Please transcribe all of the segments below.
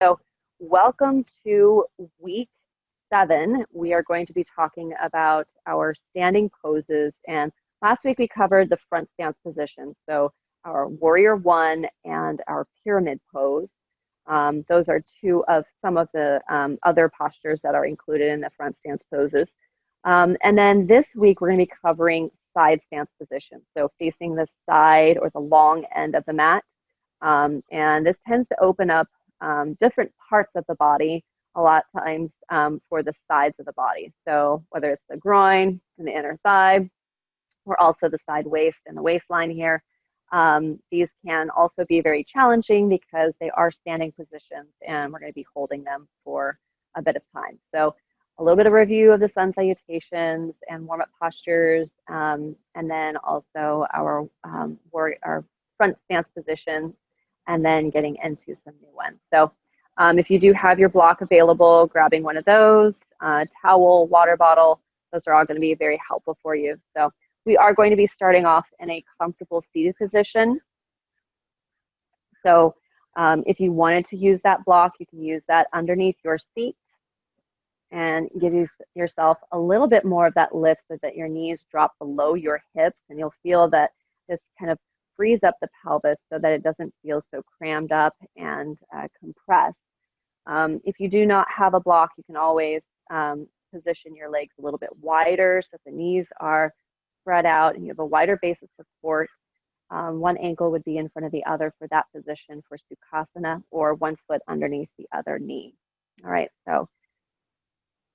So, welcome to week 7. We are going to be talking about our standing poses. And last week we covered the front stance position. So, our warrior one and our pyramid pose. Those are two of some of the other postures that are included in the front stance poses. And then this week we're going to be covering side stance position. So, facing the side or the long end of the mat. And this tends to open up different parts of the body a lot of times for the sides of the body. So whether it's the groin and the inner thigh, or also the side waist and the waistline here, these can also be very challenging because they are standing positions and we're going to be holding them for a bit of time. So a little bit of review of the sun salutations and warm-up postures, and then also our front stance positions, and then getting into some new ones. So if you do have your block available, grabbing one of those, towel, water bottle, those are all going to be very helpful for you. So we are going to be starting off in a comfortable seated position. So if you wanted to use that block, you can use that underneath your seat and give yourself a little bit more of that lift so that your knees drop below your hips, and you'll feel that this kind of frees up the pelvis so that it doesn't feel so crammed up and compressed. If you do not have a block, you can always position your legs a little bit wider so the knees are spread out and you have a wider base of support. One ankle would be in front of the other for that position for Sukhasana, or one foot underneath the other knee. All right, so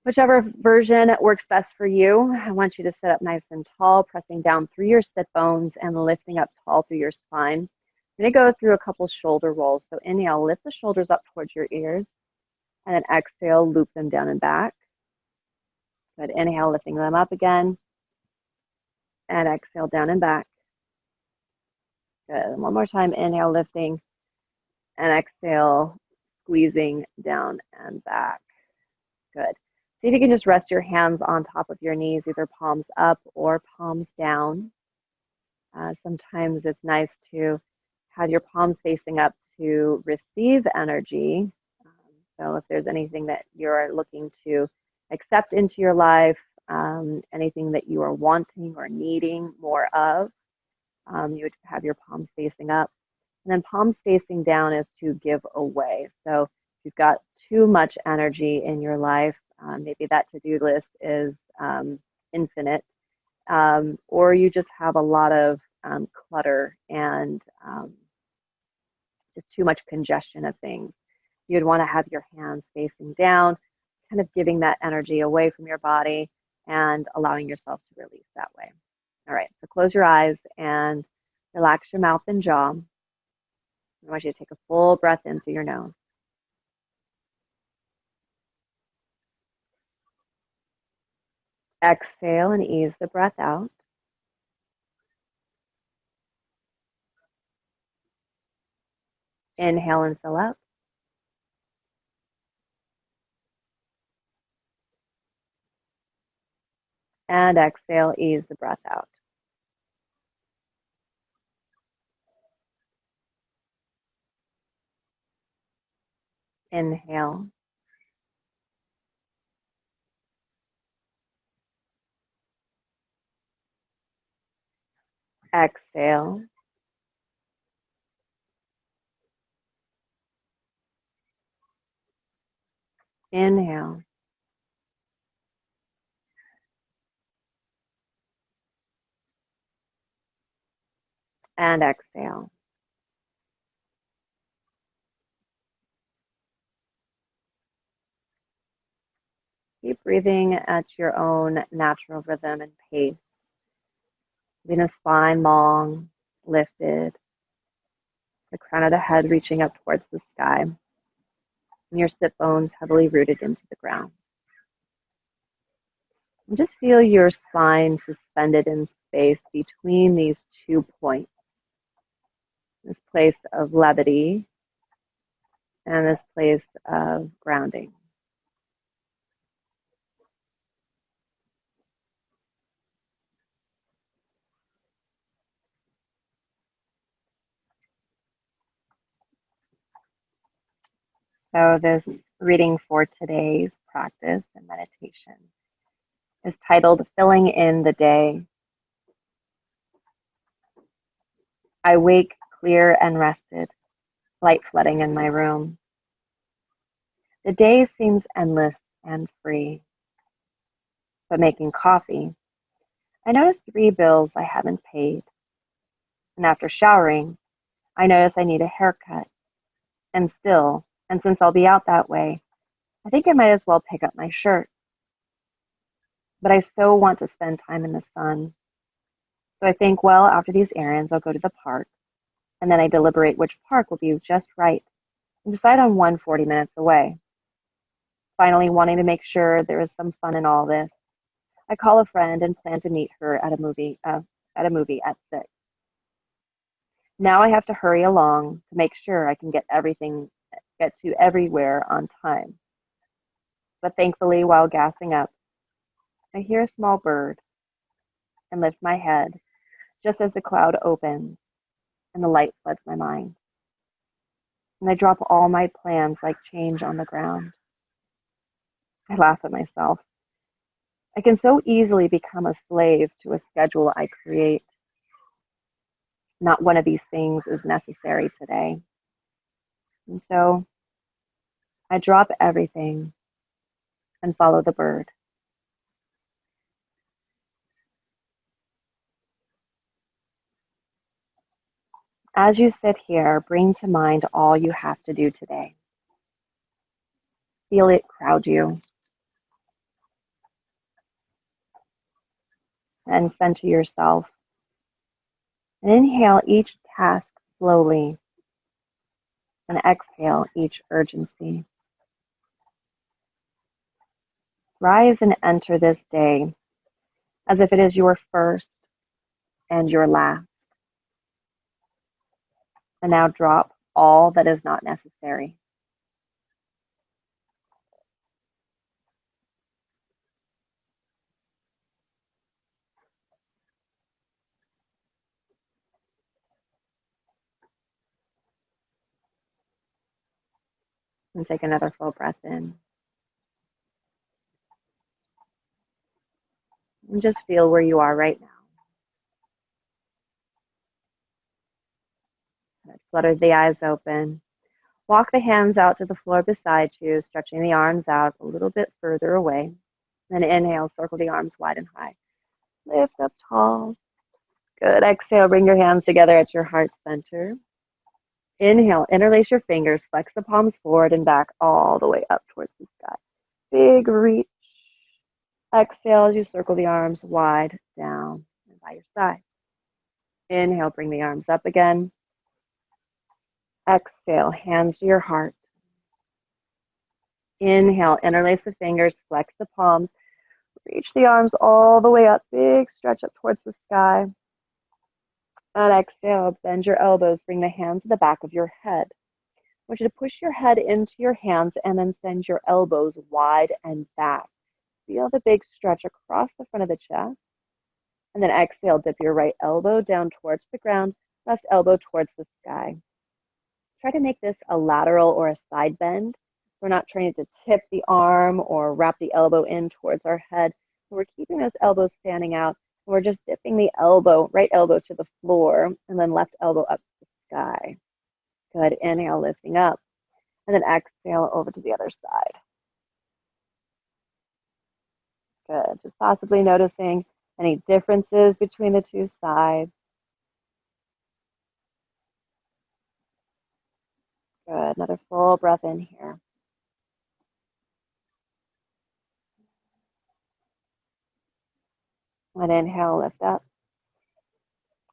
whichever version works best for you, I want you to sit up nice and tall, pressing down through your sit bones and lifting up tall through your spine. I'm going to go through a couple shoulder rolls. So inhale, lift the shoulders up towards your ears, and then exhale, loop them down and back. Good. Inhale, lifting them up again, and exhale, down and back. Good. And one more time, inhale, lifting, and exhale, squeezing down and back. Good. See if you can just rest your hands on top of your knees, either palms up or palms down. Sometimes it's nice to have your palms facing up to receive energy. So if there's anything that you're looking to accept into your life, anything that you are wanting or needing more of, you would have your palms facing up. And then palms facing down is to give away. So if you've got too much energy in your life, maybe that to-do list is infinite, or you just have a lot of clutter and just too much congestion of things. You'd want to have your hands facing down, kind of giving that energy away from your body and allowing yourself to release that way. All right, so close your eyes and relax your mouth and jaw. I want you to take a full breath in through your nose. Exhale and ease the breath out. Inhale and fill up. And exhale, ease the breath out. Inhale. Exhale. Inhale. And exhale. Keep breathing at your own natural rhythm and pace. Leaving the spine long, lifted, the crown of the head reaching up towards the sky, and your sit bones heavily rooted into the ground. And just feel your spine suspended in space between these 2 points. This place of levity and this place of grounding. So, this reading for today's practice and meditation is titled Filling in the Day. I wake clear and rested, light flooding in my room. The day seems endless and free. But making coffee, I notice 3 bills I haven't paid. And after showering, I notice I need a haircut. And since I'll be out that way, I think I might as well pick up my shirt. But I so want to spend time in the sun. So I think, well, after these errands, I'll go to the park. And then I deliberate which park will be just right and decide on one 40 minutes away. Finally, wanting to make sure there is some fun in all this, I call a friend and plan to meet her at a movie at 6. Now I have to hurry along to make sure I can get to everywhere on time. But thankfully, while gassing up, I hear a small bird and lift my head just as the cloud opens and the light floods my mind. And I drop all my plans like change on the ground. I laugh at myself. I can so easily become a slave to a schedule I create. Not one of these things is necessary today. And so I drop everything and follow the bird. As you sit here, bring to mind all you have to do today. Feel it crowd you. And center yourself. And inhale each task slowly. And exhale each urgency. Rise and enter this day as if it is your first and your last. And now drop all that is not necessary. And take another full breath in. And just feel where you are right now. Flutter the eyes open. Walk the hands out to the floor beside you, stretching the arms out a little bit further away. Then inhale, circle the arms wide and high. Lift up tall. Good. Exhale, bring your hands together at your heart center. Inhale, interlace your fingers, flex the palms forward and back all the way up towards the sky. Big reach. Exhale as you circle the arms wide down and by your side. Inhale, bring the arms up again. Exhale, hands to your heart. Inhale, interlace the fingers, flex the palms, reach the arms all the way up, big stretch up towards the sky. And exhale, bend your elbows, bring the hands to the back of your head. I want you to push your head into your hands and then send your elbows wide and back. Feel the big stretch across the front of the chest. And then exhale, dip your right elbow down towards the ground, left elbow towards the sky. Try to make this a lateral or a side bend. We're not trying to tip the arm or wrap the elbow in towards our head. We're keeping those elbows fanning out. We're just dipping the elbow, right elbow to the floor, and then left elbow up to the sky. Good. Inhale, lifting up. And then exhale over to the other side. Good. Just possibly noticing any differences between the two sides. Good. Another full breath in here. And inhale, lift up.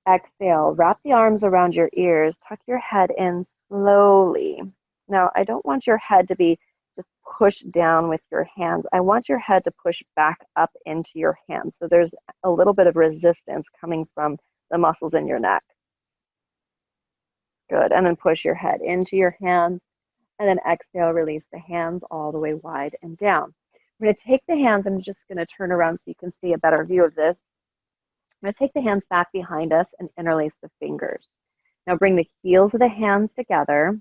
Exhale, wrap the arms around your ears, tuck your head in slowly. Now, I don't want your head to be just pushed down with your hands. I want your head to push back up into your hands. So there's a little bit of resistance coming from the muscles in your neck. Good. And then push your head into your hands. And then exhale, release the hands all the way wide and down. I'm going to take the hands. I'm just going to turn around so you can see a better view of this. I'm going to take the hands back behind us and interlace the fingers. Now bring the heels of the hands together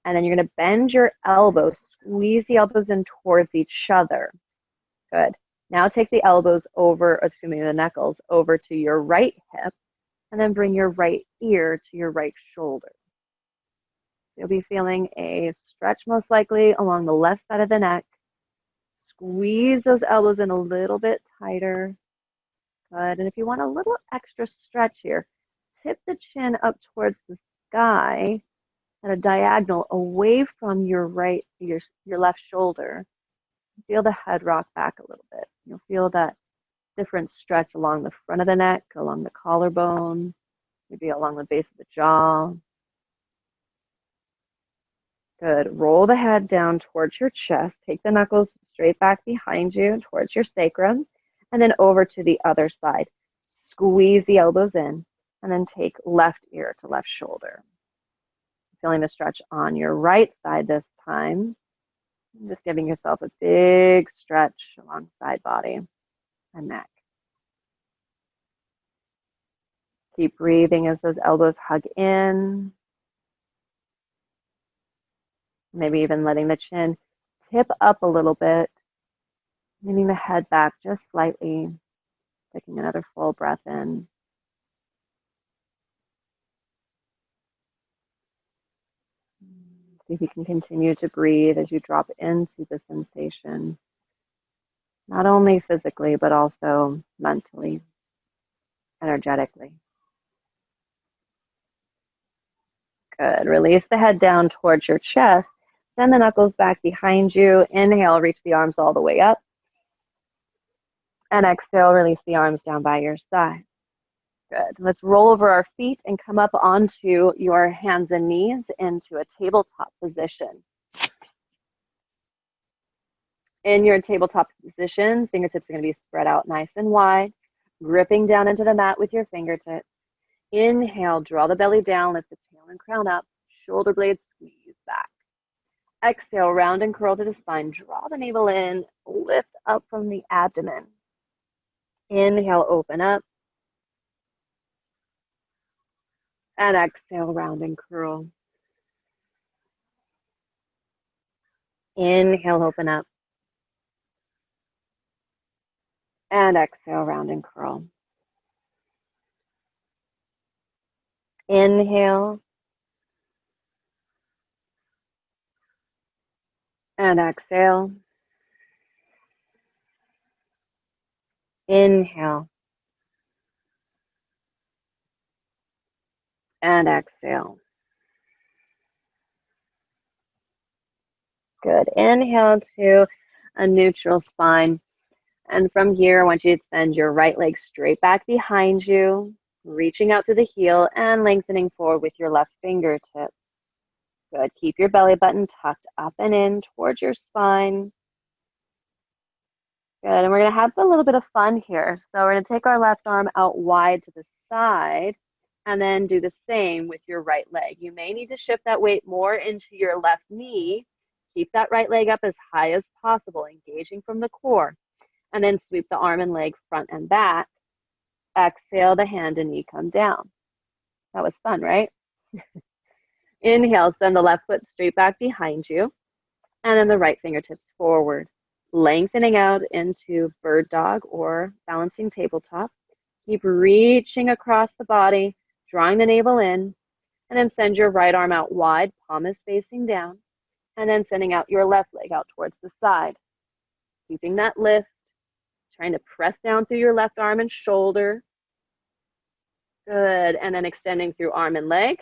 And then you're going to bend your elbows, squeeze the elbows in towards each other. Good. Now take the elbows over, excuse me, the knuckles over to your right hip, and then bring your right ear to your right shoulder. You'll be feeling a stretch most likely along the left side of the neck. Squeeze those elbows in a little bit tighter. Good. And if you want a little extra stretch here, tip the chin up towards the sky at a diagonal away from your left shoulder. Feel the head rock back a little bit. You'll feel that different stretch along the front of the neck, along the collarbone, maybe along the base of the jaw. Good. Roll the head down towards your chest. Take the knuckles straight back behind you towards your sacrum, and then over to the other side. Squeeze the elbows in, and then take left ear to left shoulder. Feeling the stretch on your right side this time. Just giving yourself a big stretch along side body and neck. Keep breathing as those elbows hug in. Maybe even letting the chin tip up a little bit. Leaning the head back just slightly. Taking another full breath in. See if you can continue to breathe as you drop into the sensation, not only physically, but also mentally, energetically. Good. Release the head down towards your chest. Send the knuckles back behind you. Inhale, reach the arms all the way up. And exhale, release the arms down by your side. Good. Let's roll over our feet and come up onto your hands and knees into a tabletop position. In your tabletop position, fingertips are going to be spread out nice and wide, gripping down into the mat with your fingertips. Inhale, draw the belly down, lift the tail and crown up, shoulder blades squeeze back. Exhale, round and curl to the spine, draw the navel in, lift up from the abdomen. Inhale, open up. And exhale, round and curl. Inhale, open up. And exhale, round and curl. Inhale. And exhale. Inhale. And exhale. Good. Inhale to a neutral spine. And from here, I want you to extend your right leg straight back behind you, reaching out to the heel and lengthening forward with your left fingertips. Good. Keep your belly button tucked up and in towards your spine. Good. And we're going to have a little bit of fun here. So we're going to take our left arm out wide to the side and then do the same with your right leg. You may need to shift that weight more into your left knee. Keep that right leg up as high as possible, engaging from the core. And then sweep the arm and leg front and back. Exhale, the hand and knee come down. That was fun, right? Inhale, send the left foot straight back behind you. And then the right fingertips forward. Lengthening out into bird dog or balancing tabletop. Keep reaching across the body, drawing the navel in. And then send your right arm out wide, palm is facing down. And then sending out your left leg out towards the side. Keeping that lift. Trying to press down through your left arm and shoulder. Good. And then extending through arm and leg.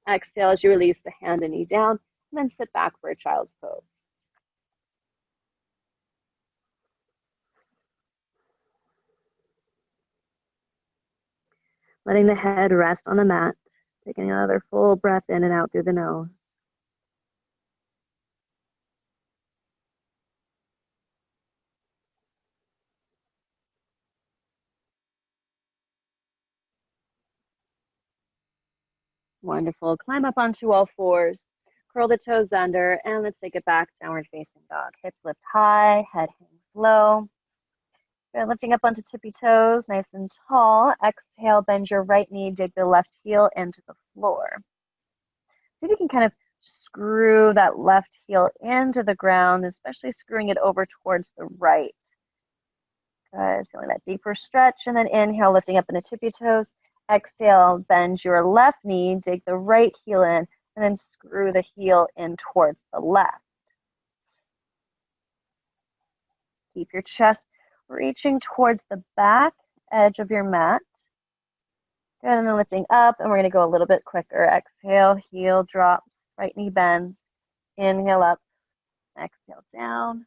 Exhale as you release the hand and knee down. And then sit back for a child's pose. Letting the head rest on the mat. Taking another full breath in and out through the nose. Wonderful. Climb up onto all fours. Curl the toes under, and let's take it back, downward facing dog. Hips lift high, head hangs low. Good. Lifting up onto tippy toes, nice and tall. Exhale, bend your right knee, dig the left heel into the floor. See if you can kind of screw that left heel into the ground, especially screwing it over towards the right. Good, feeling that deeper stretch, and then inhale, lifting up in the tippy toes. Exhale, bend your left knee, dig the right heel in, and then screw the heel in towards the left. Keep your chest reaching towards the back edge of your mat. Good, and then lifting up, and we're going to go a little bit quicker. Exhale, heel drops, right knee bends. Inhale up, exhale down,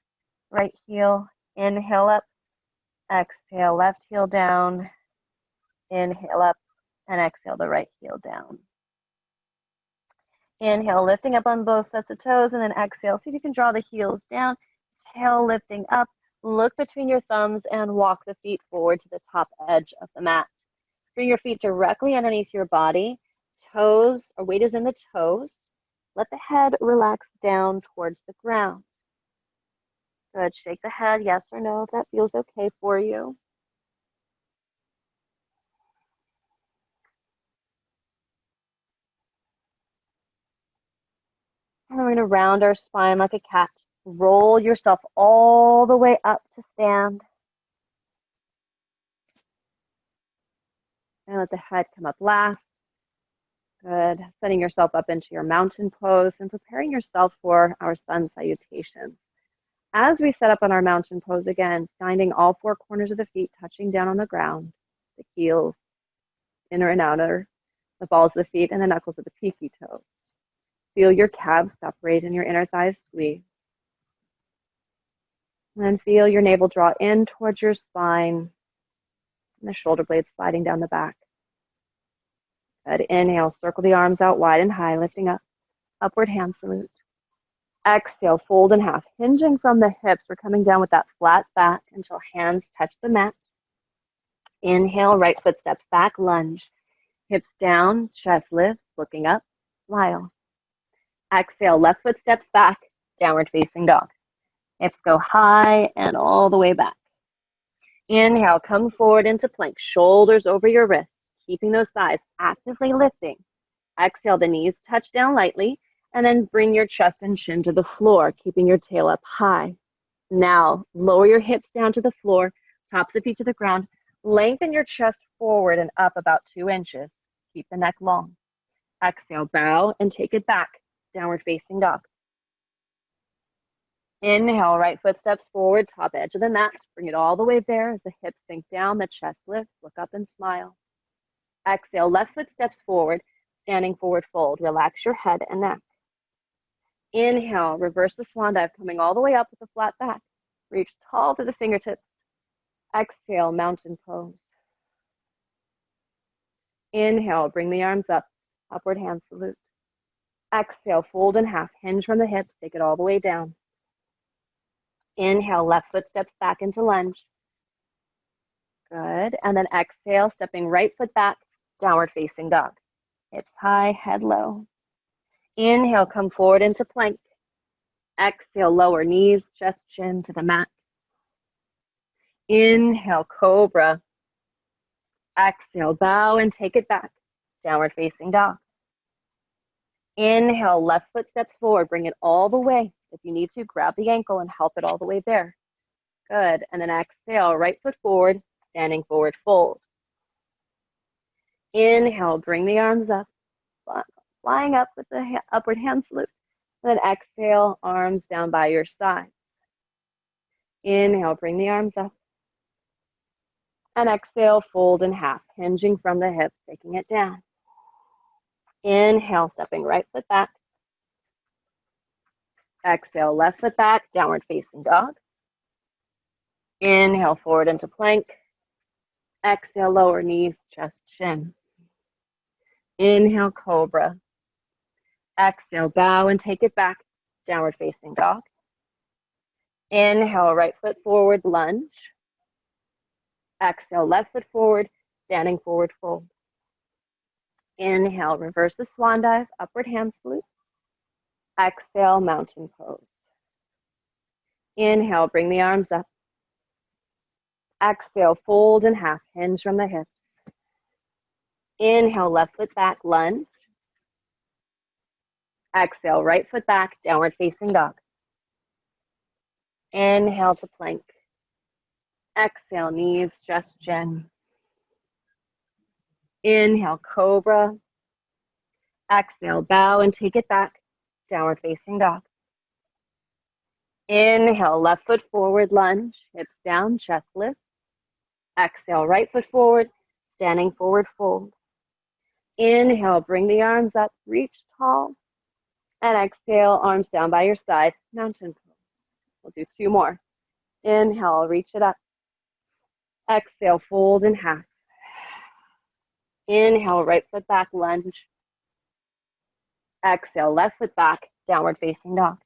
right heel, inhale up, exhale, left heel down, inhale up, and exhale the right heel down. Inhale, lifting up on both sets of toes, and then exhale. See if you can draw the heels down. Tail lifting up. Look between your thumbs and walk the feet forward to the top edge of the mat. Bring your feet directly underneath your body. Toes, or weight is in the toes. Let the head relax down towards the ground. Good. Shake the head, yes or no, if that feels okay for you. And we're going to round our spine like a cat. Roll yourself all the way up to stand. And let the head come up last. Good. Setting yourself up into your mountain pose and preparing yourself for our sun salutation. As we set up on our mountain pose again, finding all four corners of the feet touching down on the ground, the heels, inner and outer, the balls of the feet, and the knuckles of the pinky toes. Feel your calves separate and your inner thighs squeeze. And then feel your navel draw in towards your spine and the shoulder blades sliding down the back. Good. Inhale, circle the arms out wide and high, lifting up. Upward hand salute. Exhale, fold in half, hinging from the hips. We're coming down with that flat back until hands touch the mat. Inhale, right foot steps back, lunge. Hips down, chest lifts, looking up, smile. Exhale, left foot steps back, downward facing dog. Hips go high and all the way back. Inhale, come forward into plank, shoulders over your wrists, keeping those thighs actively lifting. Exhale, the knees touch down lightly, and then bring your chest and chin to the floor, keeping your tail up high. Now, lower your hips down to the floor, tops of feet to the ground. Lengthen your chest forward and up about 2 inches. Keep the neck long. Exhale, bow and take it back, downward facing dog. Inhale, right foot steps forward, top edge of the mat. Bring it all the way there as the hips sink down, the chest lifts, look up and smile. Exhale, left foot steps forward, standing forward fold. Relax your head and neck. Inhale, reverse the swan dive, coming all the way up with a flat back. Reach tall to the fingertips. Exhale, mountain pose. Inhale, bring the arms up, upward hand salute. Exhale, fold in half, hinge from the hips, take it all the way down. Inhale, left foot steps back into lunge. Good, and then exhale, stepping right foot back, downward facing dog. Hips high, head low. Inhale, come forward into plank. Exhale, lower knees, chest, chin to the mat. Inhale, cobra. Exhale, bow and take it back, downward facing dog. Inhale, left foot steps forward, bring it all the way. If you need to, grab the ankle and help it all the way there. Good, and then exhale, right foot forward, standing forward fold. Inhale, bring the arms up, flying up with the upward hand salute. And then exhale, arms down by your side. Inhale, bring the arms up. And exhale, fold in half, hinging from the hips, taking it down. Inhale, stepping right foot back. Exhale, left foot back, downward facing dog. Inhale, forward into plank. Exhale, lower knees, chest, chin. Inhale, cobra. Exhale, bow and take it back, downward facing dog. Inhale, right foot forward, lunge. Exhale, left foot forward, standing forward fold. Inhale, reverse the swan dive, upward hand salute. Exhale, mountain pose. Inhale, bring the arms up. Exhale, fold in half, hinge from the hips. Inhale, left foot back, lunge. Exhale, right foot back, downward facing dog. Inhale to plank. Exhale, knees just gently. Inhale, cobra. Exhale, bow and take it back, downward facing dog. Inhale, left foot forward, lunge, hips down, chest lift. Exhale, right foot forward, standing forward fold. Inhale, bring the arms up, reach tall. And exhale, arms down by your side, mountain pose. We'll do 2 more. Inhale, reach it up. Exhale, fold in half. Inhale, right foot back, lunge. Exhale, left foot back, downward facing dog.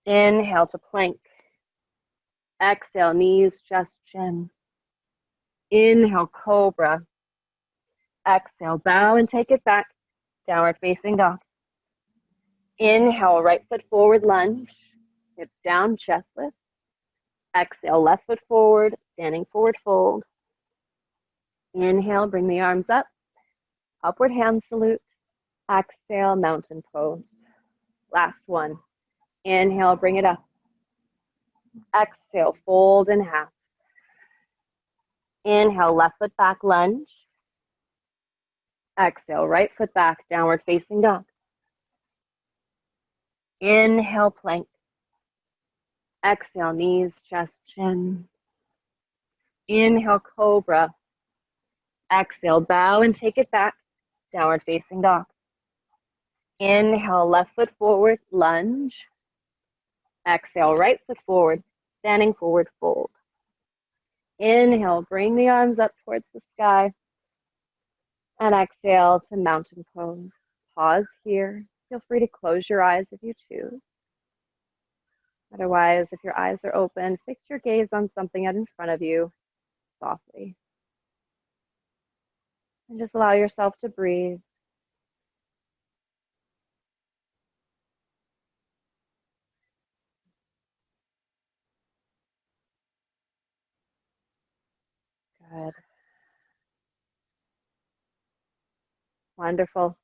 Inhale to plank. Exhale, knees just chin. Inhale, cobra. Exhale, bow and take it back, downward facing dog. Inhale, right foot forward, lunge. Hips down, chest lift. Exhale, left foot forward, standing forward fold. Inhale, bring the arms up. Upward hand salute. Exhale, mountain pose. Last one. Inhale, bring it up. Exhale, fold in half. Inhale, left foot back, lunge. Exhale, right foot back, downward facing dog. Inhale, plank. Exhale, knees, chest, chin. Inhale, cobra. Exhale, bow and take it back, downward facing dog. Inhale, left foot forward, lunge. Exhale, right foot forward, standing forward fold. Inhale, bring the arms up towards the sky. And exhale to mountain pose. Pause here. Feel free to close your eyes if you choose. Otherwise, if your eyes are open, fix your gaze on something out in front of you softly. And just allow yourself to breathe. Good. Wonderful.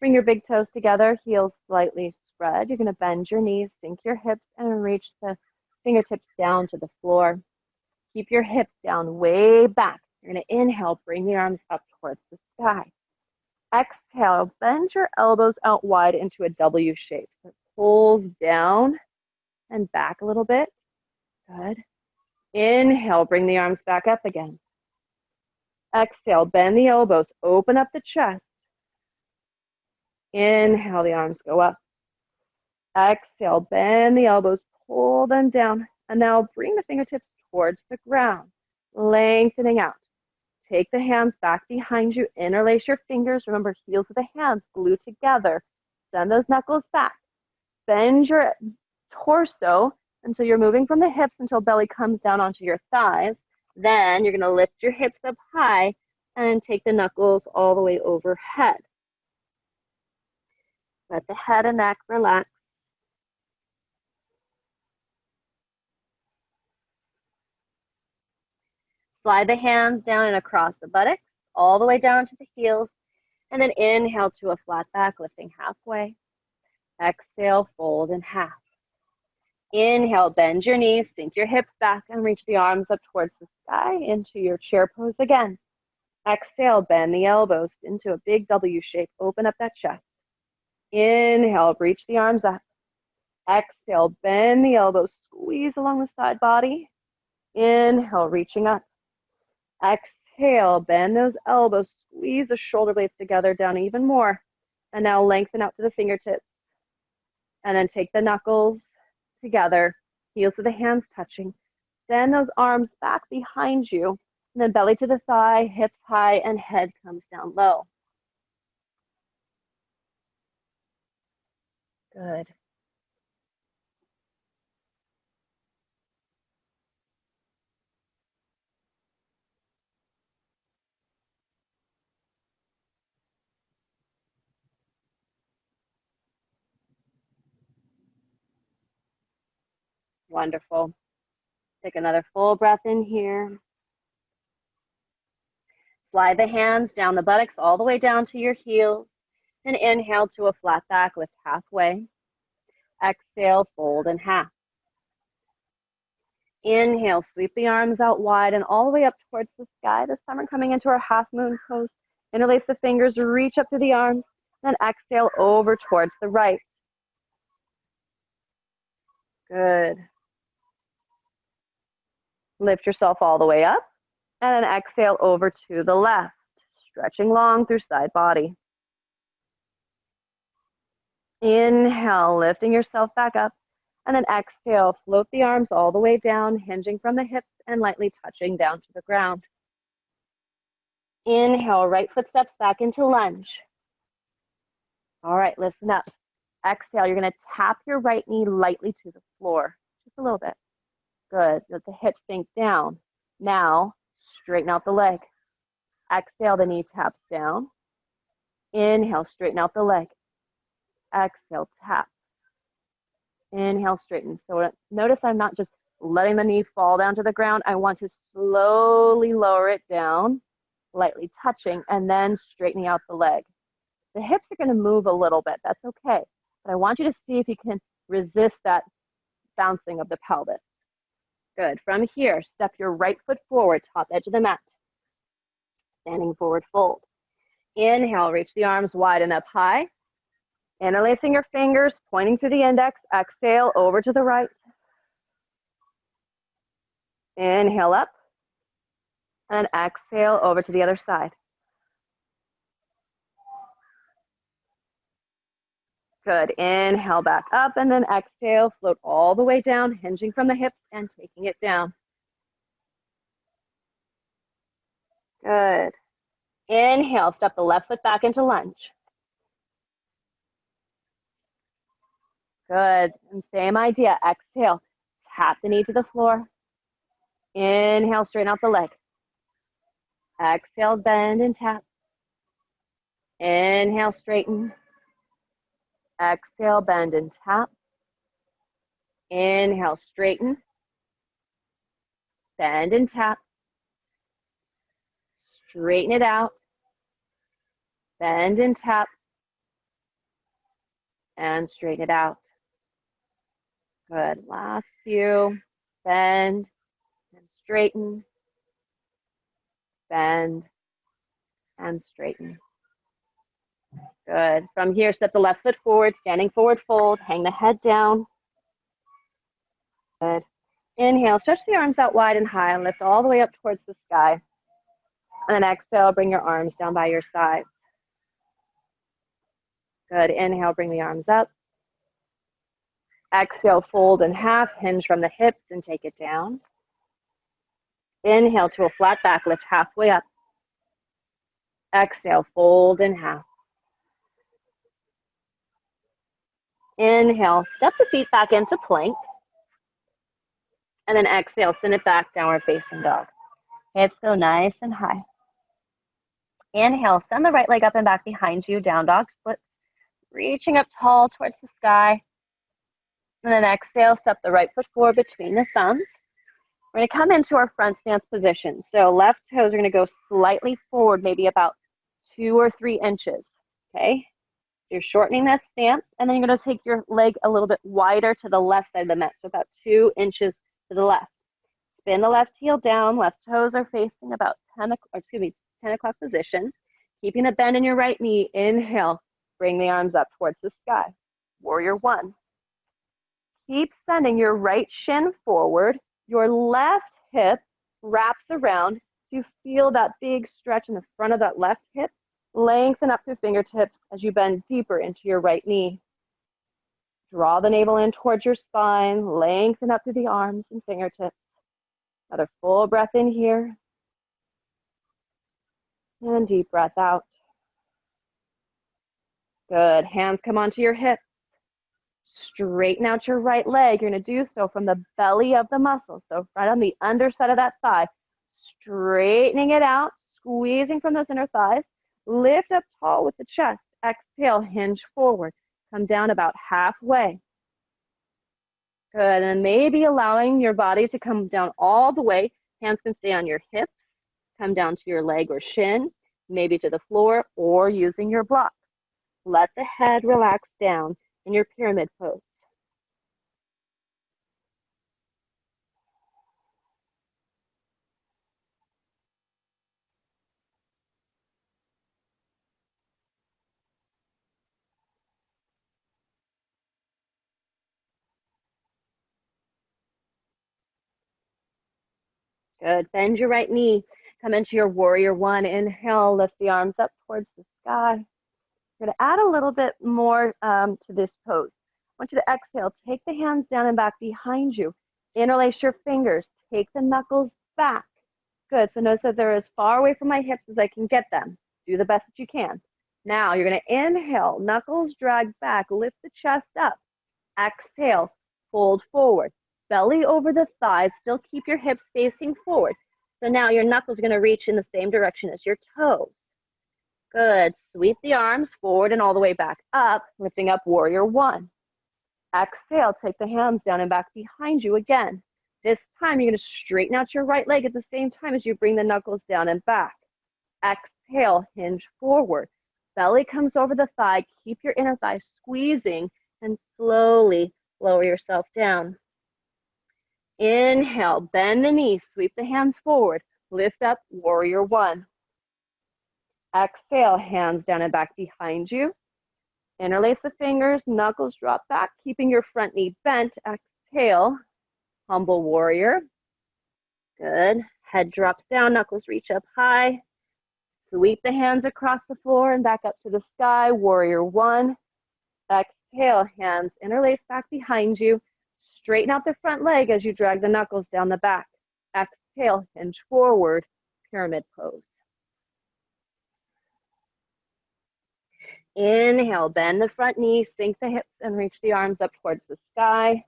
Bring your big toes together, heels slightly spread. You're going to bend your knees, sink your hips, and reach the fingertips down to the floor. Keep your hips down way back. You're going to inhale, bring the arms up towards the sky. Exhale, bend your elbows out wide into a W shape. So it pulls down and back a little bit. Good. Inhale, bring the arms back up again. Exhale, bend the elbows, open up the chest. Inhale, the arms go up. Exhale, bend the elbows, pull them down. And now bring the fingertips towards the ground, lengthening out. Take the hands back behind you, interlace your fingers. Remember, heels of the hands glue together. Send those knuckles back. Bend your torso until you're moving from the hips until belly comes down onto your thighs. Then you're going to lift your hips up high and take the knuckles all the way overhead. Let the head and neck relax. Slide the hands down and across the buttocks, all the way down to the heels, and then inhale to a flat back, lifting halfway. Exhale, fold in half. Inhale, bend your knees, sink your hips back, and reach the arms up towards the sky into your chair pose again. Exhale, bend the elbows into a big W shape, open up that chest. Inhale, reach the arms up. Exhale, bend the elbows, squeeze along the side body. Inhale, reaching up. Exhale, bend those elbows, squeeze the shoulder blades together down even more. And now lengthen out to the fingertips. And then take the knuckles together, heels of the hands touching. Send those arms back behind you. And then belly to the thigh, hips high, and head comes down low. Good. Wonderful. Take another full breath in here. Slide the hands down the buttocks all the way down to your heels. And inhale to a flat back, lift halfway. Exhale, fold in half. Inhale, sweep the arms out wide and all the way up towards the sky. This time we're coming into our half moon pose. Interlace the fingers, reach up to the arms, then exhale over towards the right. Good. Lift yourself all the way up, and then exhale over to the left, stretching long through side body. Inhale, lifting yourself back up, and then exhale, float the arms all the way down, hinging from the hips and lightly touching down to the ground. Inhale, right foot steps back into lunge. All right, listen up. Exhale, you're going to tap your right knee lightly to the floor, just a little bit. Good, let the hips sink down. Now, straighten out the leg. Exhale, the knee taps down. Inhale, straighten out the leg. Exhale, tap. Inhale, straighten. So notice I'm not just letting the knee fall down to the ground. I want to slowly lower it down, lightly touching, and then straightening out the leg. The hips are going to move a little bit. That's okay. But I want you to see if you can resist that bouncing of the pelvis. Good. From here, step your right foot forward, top edge of the mat. Standing forward fold. Inhale, reach the arms wide and up high. Interlacing your fingers, pointing to the index. Exhale, over to the right. Inhale up. And exhale, over to the other side. Good. Inhale back up, and then exhale, float all the way down, hinging from the hips and taking it down. Good. Inhale, step the left foot back into lunge. Good. And same idea. Exhale, tap the knee to the floor. Inhale, straighten out the leg. Exhale, bend and tap. Inhale, straighten. Exhale, bend and tap. Inhale, straighten. Bend and tap. Straighten it out. Bend and tap. And straighten it out. Good. Last few. Bend and straighten. Bend and straighten. Good. From here, step the left foot forward, standing forward fold, hang the head down. Good. Inhale, stretch the arms out wide and high and lift all the way up towards the sky. And then exhale, bring your arms down by your side. Good. Inhale, bring the arms up. Exhale, fold in half, hinge from the hips and take it down. Inhale to a flat back, lift halfway up. Exhale, fold in half. Inhale, step the feet back into plank. And then exhale, send it back, downward facing dog. Hips go nice and high. Inhale, send the right leg up and back behind you, down dog split. Reaching up tall towards the sky. And then exhale, step the right foot forward between the thumbs. We're going to come into our front stance position. So left toes are going to go slightly forward, maybe about 2 or 3 inches. Okay? You're shortening that stance, and then you're going to take your leg a little bit wider to the left side of the mat, so about 2 inches to the left. Spin the left heel down. Left toes are facing about 10 o'clock position. Keeping the bend in your right knee. Inhale. Bring the arms up towards the sky. Warrior 1. Keep sending your right shin forward. Your left hip wraps around. You feel that big stretch in the front of that left hip. Lengthen up through fingertips as you bend deeper into your right knee. Draw the navel in towards your spine. Lengthen up through the arms and fingertips. Another full breath in here. And deep breath out. Good. Hands come onto your hips. Straighten out your right leg. You're going to do so from the belly of the muscle. So right on the underside of that thigh. Straightening it out. Squeezing from those inner thighs. Lift up tall with the chest. Exhale, hinge forward. Come down about halfway. Good. And maybe allowing your body to come down all the way. Hands can stay on your hips. Come down to your leg or shin. Maybe to the floor or using your block. Let the head relax down in your pyramid pose. Good. Bend your right knee. Come into your warrior one. Inhale, lift the arms up towards the sky. We're going to add a little bit more to this pose. I want you to exhale. Take the hands down and back behind you. Interlace your fingers. Take the knuckles back. Good. So notice that they're as far away from my hips as I can get them. Do the best that you can. Now you're going to inhale. Knuckles drag back. Lift the chest up. Exhale. Fold forward. Belly over the thighs. Still keep your hips facing forward. So now your knuckles are going to reach in the same direction as your toes. Good. Sweep the arms forward and all the way back up, lifting up warrior one. Exhale, take the hands down and back behind you again. This time, you're going to straighten out your right leg at the same time as you bring the knuckles down and back. Exhale, hinge forward. Belly comes over the thigh. Keep your inner thigh squeezing and slowly lower yourself down. Inhale, bend the knees, sweep the hands forward. Lift up, warrior one. Exhale, hands down and back behind you. Interlace the fingers, knuckles drop back, keeping your front knee bent. Exhale, humble warrior. Good. Head drops down, knuckles reach up high. Sweep the hands across the floor and back up to the sky, warrior one. Exhale, hands interlace back behind you. Straighten out the front leg as you drag the knuckles down the back. Exhale, hinge forward, pyramid pose. Inhale, bend the front knee, sink the hips and reach the arms up towards the sky.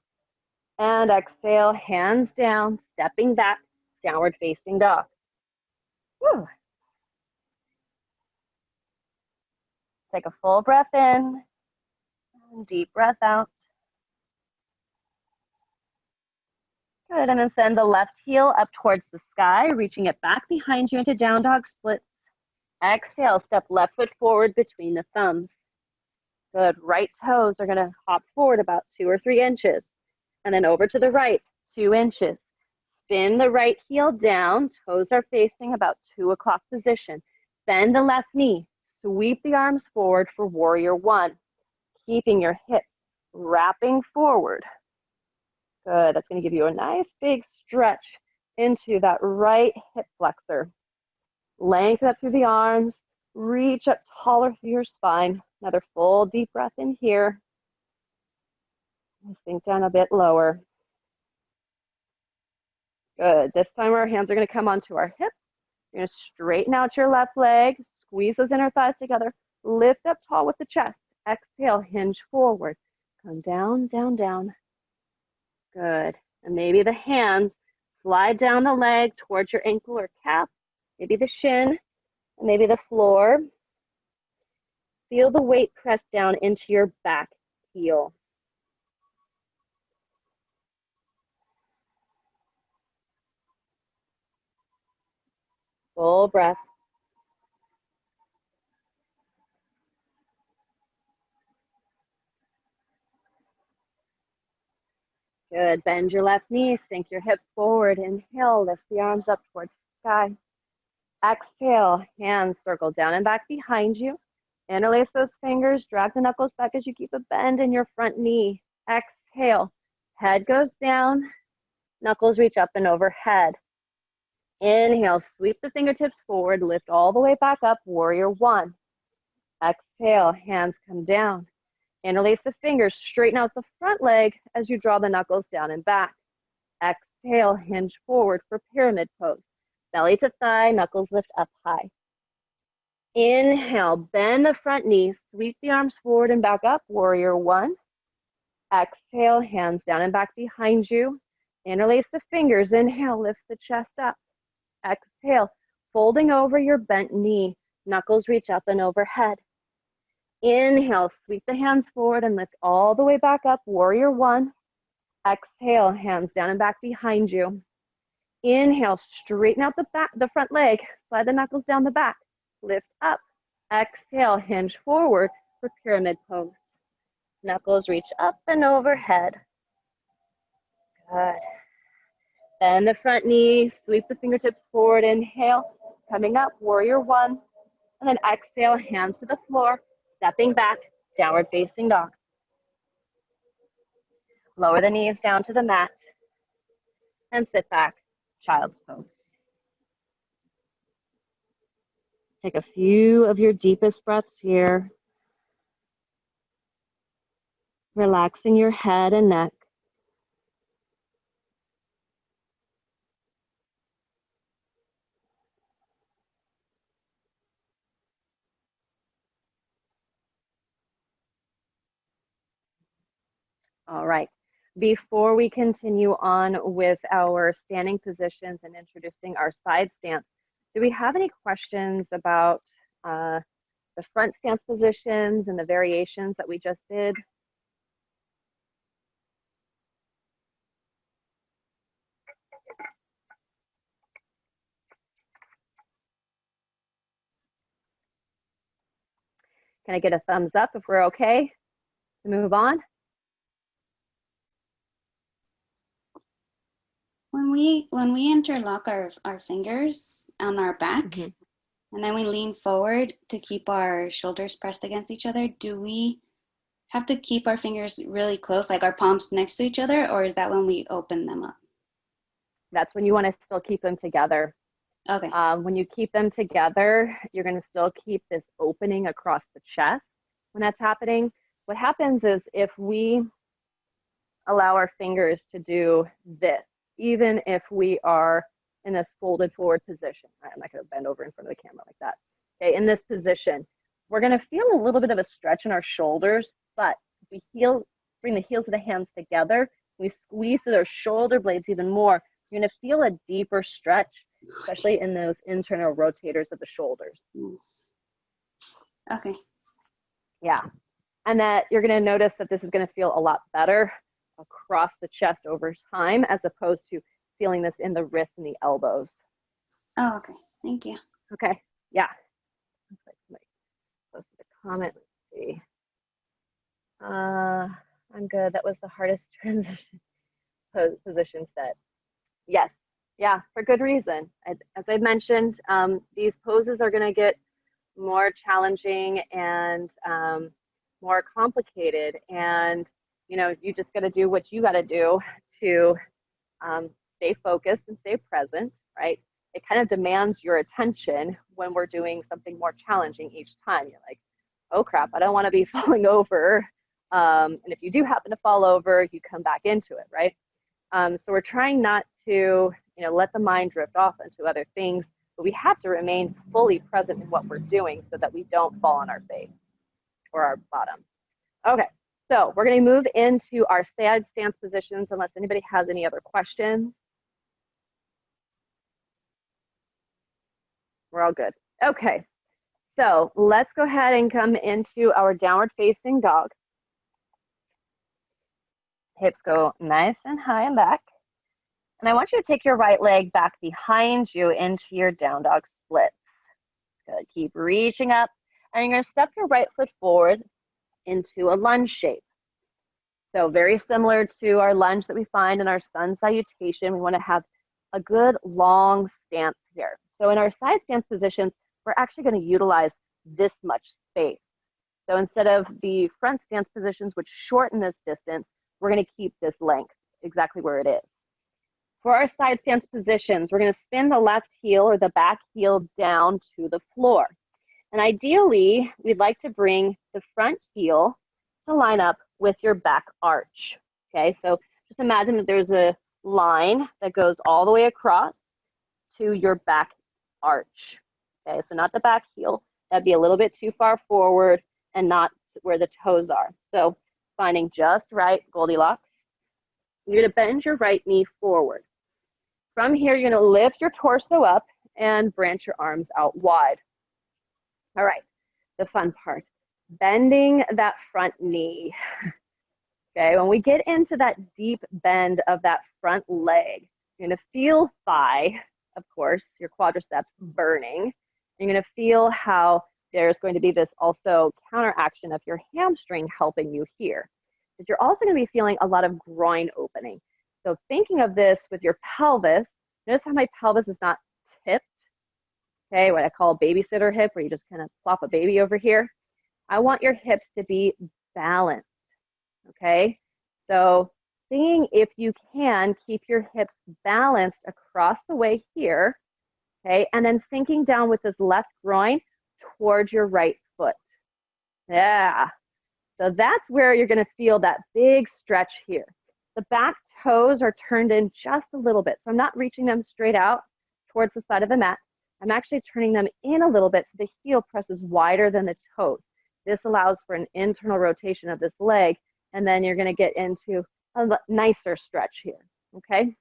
And exhale, hands down, stepping back, downward facing dog. Woo. Take a full breath in, and deep breath out. Good, and then send the left heel up towards the sky, reaching it back behind you into down dog splits. Exhale, step left foot forward between the thumbs. Good, right toes are gonna hop forward about 2 or 3 inches. And then over to the right, 2 inches. Spin the right heel down, toes are facing about 2 o'clock position. Bend the left knee, sweep the arms forward for warrior one. Keeping your hips wrapping forward. Good, that's gonna give you a nice big stretch into that right hip flexor. Lengthen up through the arms, reach up taller through your spine. Another full deep breath in here. Sink down a bit lower. Good. This time our hands are going to come onto our hips. You're going to straighten out your left leg, squeeze those inner thighs together, lift up tall with the chest. Exhale, hinge forward. Come down, down, down. Good. And maybe the hands slide down the leg towards your ankle or calf, maybe the shin, and maybe the floor. Feel the weight press down into your back heel. Full breath. Good. Bend your left knee, sink your hips forward. Inhale, lift the arms up towards the sky. Exhale, hands circle down and back behind you. Interlace those fingers, drag the knuckles back as you keep a bend in your front knee. Exhale, head goes down, knuckles reach up and overhead. Inhale, sweep the fingertips forward, lift all the way back up, warrior one. Exhale, hands come down. Interlace the fingers, straighten out the front leg as you draw the knuckles down and back. Exhale, hinge forward for pyramid pose. Belly to thigh, knuckles lift up high. Inhale, bend the front knee, sweep the arms forward and back up, warrior one. Exhale, hands down and back behind you. Interlace the fingers, inhale, lift the chest up. Exhale, folding over your bent knee, knuckles reach up and overhead. Inhale, sweep the hands forward and lift all the way back up, warrior one. Exhale, hands down and back behind you. Inhale, straighten out the front leg, slide the knuckles down the back, lift up. Exhale, hinge forward, for pyramid pose. Knuckles reach up and overhead. Good. Bend the front knee, sweep the fingertips forward, inhale, coming up, warrior one, and then exhale, hands to the floor, stepping back, downward facing dog. Lower the knees down to the mat, and sit back, child's pose. Take a few of your deepest breaths here, relaxing your head and neck. All right. Before we continue on with our standing positions and introducing our side stance, do we have any questions about the front stance positions and the variations that we just did? Can I get a thumbs up if we're okay to move on? When we interlock our fingers on our back, and then we lean forward to keep our shoulders pressed against each other, do we have to keep our fingers really close, like our palms next to each other, or is that when we open them up? That's when you want to still keep them together. Okay. When you keep them together, you're going to still keep this opening across the chest when that's happening. What happens is if we allow our fingers to do this, even if we are in this folded forward position, I'm not going to bend over in front of the camera like that. Okay, in this position, we're going to feel a little bit of a stretch in our shoulders, but if we bring the heels of the hands together, we squeeze through their shoulder blades even more, you're going to feel a deeper stretch, especially in those internal rotators of the shoulders. Okay. Yeah, and that you're going to notice that this is going to feel a lot better across the chest over time, as opposed to feeling this in the wrists and the elbows. Oh, okay. Thank you. Okay. Yeah. Looks like somebody posted a comment. Let's see. I'm good. That was the hardest transition position set. Yes. Yeah, for good reason. As I mentioned, these poses are going to get more challenging and more complicated, and you just got to do what you got to do to stay focused and stay present, right? It kind of demands your attention when we're doing something more challenging each time. You're like, oh crap, I don't want to be falling over. And if you do happen to fall over, you come back into it, right? So we're trying not to let the mind drift off into other things, but we have to remain fully present in what we're doing so that we don't fall on our face or our bottom. Okay, so we're going to move into our side stance positions unless anybody has any other questions. We're all good. Okay, so let's go ahead and come into our downward facing dog. Hips go nice and high and back. And I want you to take your right leg back behind you into your down dog splits. Good. Keep reaching up, and you're going to step your right foot forward into a lunge shape. So very similar to our lunge that we find in our sun salutation, we want to have a good long stance here. So in our side stance positions, we're actually going to utilize this much space. So instead of the front stance positions, which shorten this distance, we're going to keep this length exactly where it is. For our side stance positions, we're going to spin the left heel or the back heel down to the floor. And ideally, we'd like to bring the front heel to line up with your back arch. Okay, so just imagine that there's a line that goes all the way across to your back arch. Okay, so not the back heel. That'd be a little bit too far forward and not where the toes are. So finding just right Goldilocks. You're going to bend your right knee forward. From here, you're going to lift your torso up and branch your arms out wide. All right, the fun part, bending that front knee. Okay, when we get into that deep bend of that front leg, you're going to feel thigh, of course, your quadriceps burning. You're going to feel how there's going to be this also counteraction of your hamstring helping you here. But you're also going to be feeling a lot of groin opening. So thinking of this with your pelvis, notice how my pelvis is not tipped, okay, what I call babysitter hip, where you just kind of plop a baby over here. I want your hips to be balanced, okay? So seeing if you can keep your hips balanced across the way here, okay, and then sinking down with this left groin towards your right foot. Yeah. So that's where you're going to feel that big stretch here. The back toes are turned in just a little bit. So I'm not reaching them straight out towards the side of the mat. I'm actually turning them in a little bit so the heel presses wider than the toes. This allows for an internal rotation of this leg, and then you're going to get into a nicer stretch here, okay?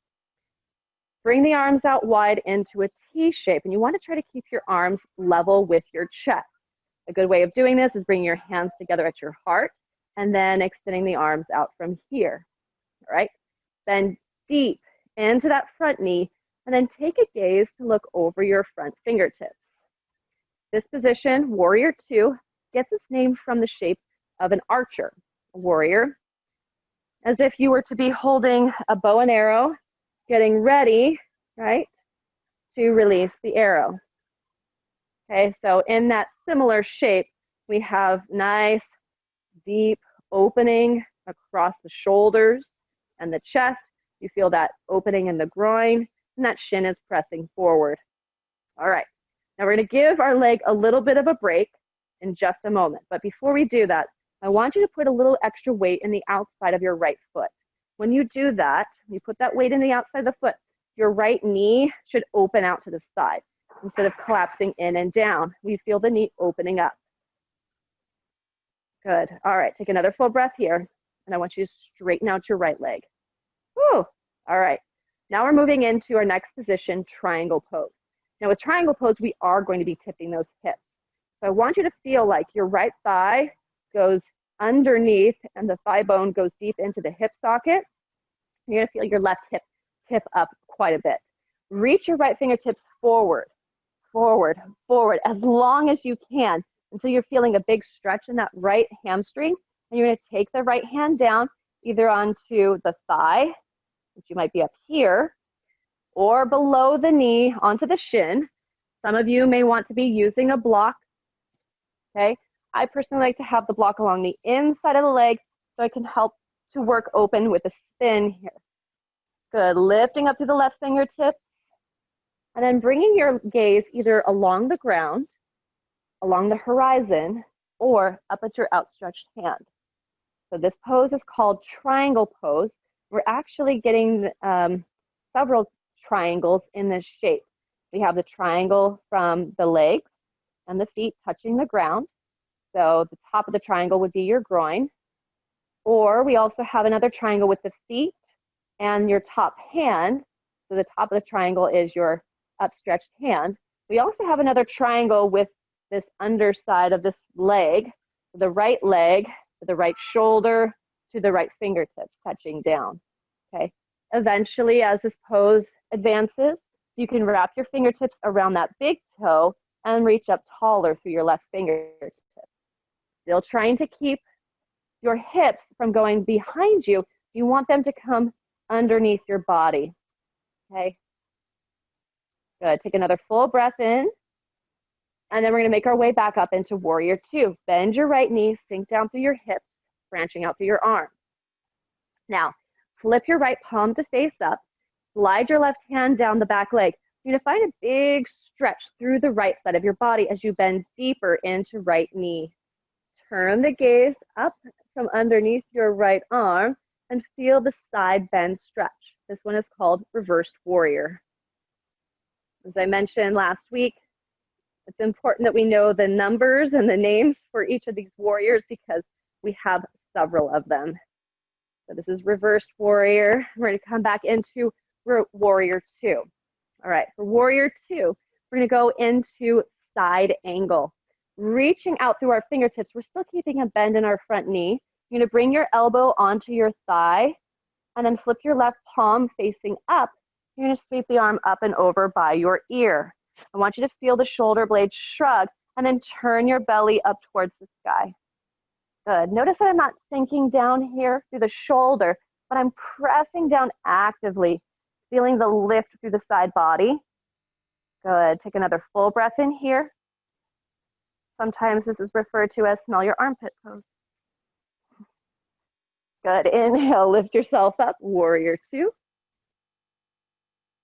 Bring the arms out wide into a T shape, and you want to try to keep your arms level with your chest. A good way of doing this is bringing your hands together at your heart and then extending the arms out from here, all right? Then deep into that front knee, and then take a gaze to look over your front fingertips. This position, Warrior Two, gets its name from the shape of an archer, a warrior, as if you were to be holding a bow and arrow, getting ready, right, to release the arrow. Okay, so in that similar shape, we have nice, deep opening across the shoulders and the chest. You feel that opening in the groin, and that shin is pressing forward. All right, now we're going to give our leg a little bit of a break in just a moment. But before we do that, I want you to put a little extra weight in the outside of your right foot. When you do that, you put that weight in the outside of the foot, your right knee should open out to the side instead of collapsing in and down. We feel the knee opening up. Good. All right, take another full breath here, and I want you to straighten out your right leg. Woo! All right. Now we're moving into our next position, triangle pose. Now with triangle pose, we are going to be tipping those hips. So I want you to feel like your right thigh goes underneath and the thigh bone goes deep into the hip socket. You're going to feel your left hip tip up quite a bit. Reach your right fingertips forward, forward, forward, as long as you can until you're feeling a big stretch in that right hamstring. And you're going to take the right hand down either onto the thigh, which you might be up here, or below the knee onto the shin. Some of you may want to be using a block, okay? I personally like to have the block along the inside of the leg so I can help to work open with a spin here. Good, lifting up to the left fingertips, and then bringing your gaze either along the ground, along the horizon, or up at your outstretched hand. So this pose is called triangle pose. We're actually getting several triangles in this shape. We have the triangle from the legs and the feet touching the ground. So the top of the triangle would be your groin. Or we also have another triangle with the feet and your top hand. So the top of the triangle is your upstretched hand. We also have another triangle with this underside of this leg, the right leg, to the right shoulder, to the right fingertips touching down, okay? Eventually, as this pose advances, you can wrap your fingertips around that big toe and reach up taller through your left fingertips. Still trying to keep your hips from going behind you. You want them to come underneath your body, okay? Good, take another full breath in. And then we're gonna make our way back up into Warrior Two. Bend your right knee, sink down through your hips, branching out through your arms. Now, flip your right palm to face up, slide your left hand down the back leg. You're gonna find a big stretch through the right side of your body as you bend deeper into right knee. Turn the gaze up from underneath your right arm and feel the side bend stretch. This one is called Reversed Warrior. As I mentioned last week, it's important that we know the numbers and the names for each of these warriors because we have several of them. So this is Reversed Warrior. We're going to come back into Warrior Two. All right, for Warrior Two, we're going to go into side angle. Reaching out through our fingertips, we're still keeping a bend in our front knee. You're going to bring your elbow onto your thigh and then flip your left palm facing up. You're going to sweep the arm up and over by your ear. I want you to feel the shoulder blades shrug And then turn your belly up towards the sky. Good. Notice that I'm not sinking down here through the shoulder, but I'm pressing down actively, feeling the lift through the side body. Good. Take another full breath in here. Sometimes this is referred to as smell your armpit pose. Good. Inhale, lift yourself up, warrior two.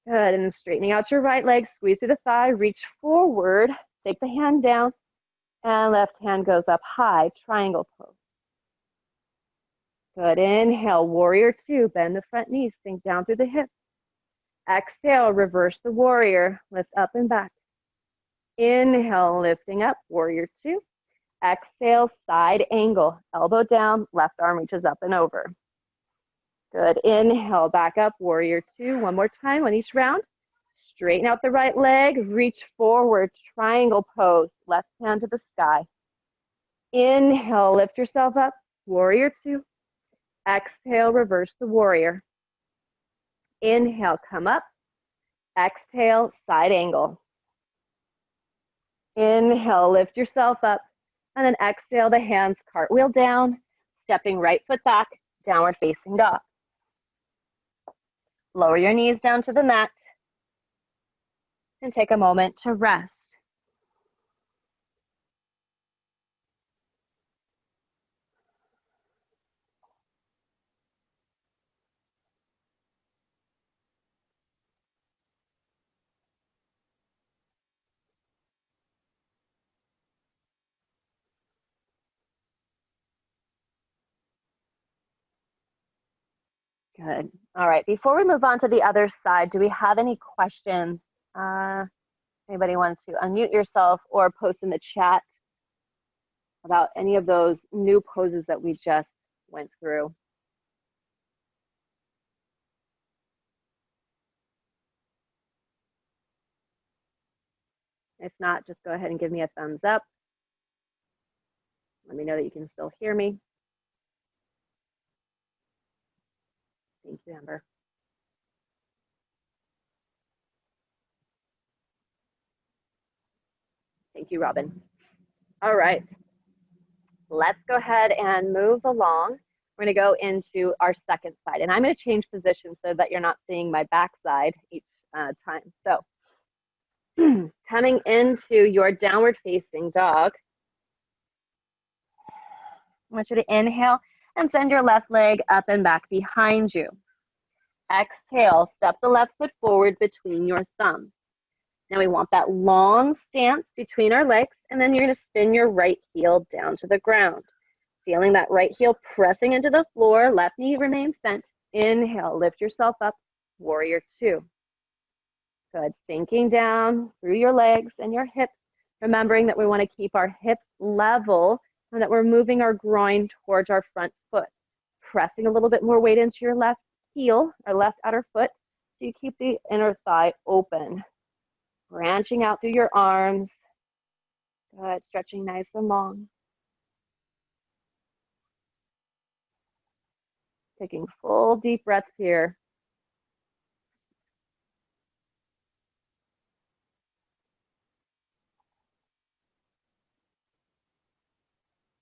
Good. And then straightening out your right leg, squeeze through the thigh, reach forward, take the hand down, and left hand goes up high, triangle pose. Good. Inhale, warrior two, bend the front knee, sink down through the hips. Exhale, reverse the warrior, lift up and back. Inhale, lifting up, warrior two. Exhale, side angle, elbow down, left arm reaches up and over. Good. Inhale, back up, warrior two. One more time on each round. Straighten out the right leg, reach forward, triangle pose, left hand to the sky. Inhale, lift yourself up, warrior two. Exhale, reverse the warrior. Inhale, come up. Exhale, side angle. Inhale, lift yourself up. And then exhale, the hands cartwheel down, stepping right foot back, downward facing dog. Lower your knees down to the mat and take a moment to rest. Good. All right, before we move on to the other side, do we have any questions? Anybody wants to unmute yourself or post in the chat about any of those new poses that we just went through? If not, just go ahead and give me a thumbs up. Let me know that you can still hear me. Thank you, Amber. Thank you, Robin. All right, let's go ahead and move along. We're going to go into our second side, and I'm going to change position so that you're not seeing my backside each time. So coming into your downward facing dog, I want you to inhale and send your left leg up and back behind you. Exhale, step the left foot forward between your thumbs. Now we want that long stance between our legs, and then you're going to spin your right heel down to the ground. Feeling that right heel pressing into the floor, left knee remains bent. Inhale, lift yourself up, warrior two. Good, sinking down through your legs and your hips, remembering that we want to keep our hips level and that we're moving our groin towards our front foot. Pressing a little bit more weight into your left heel, or left outer foot, so you keep the inner thigh open. Branching out through your arms. Good, stretching nice and long. Taking full deep breaths here.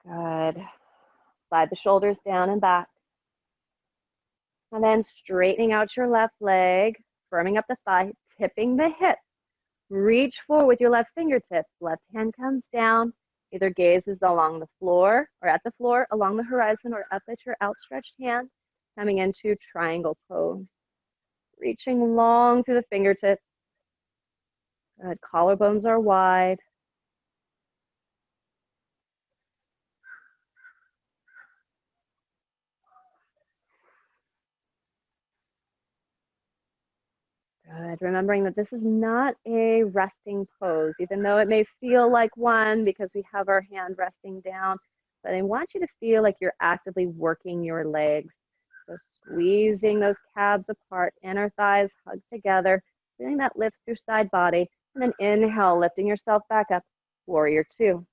Good. Slide the shoulders down and back. And then straightening out your left leg, firming up the thigh, tipping the hip. Reach forward with your left fingertips. Left hand comes down. Either gaze is along the floor or at the floor, along the horizon, or up at your outstretched hand. Coming into triangle pose. Reaching long through the fingertips. Good. Collarbones are wide. Good. Remembering that this is not a resting pose, even though it may feel like one because we have our hand resting down. But I want you to feel like you're actively working your legs. So squeezing those calves apart, inner thighs hug together, feeling that lift through side body. And then inhale, lifting yourself back up, warrior two.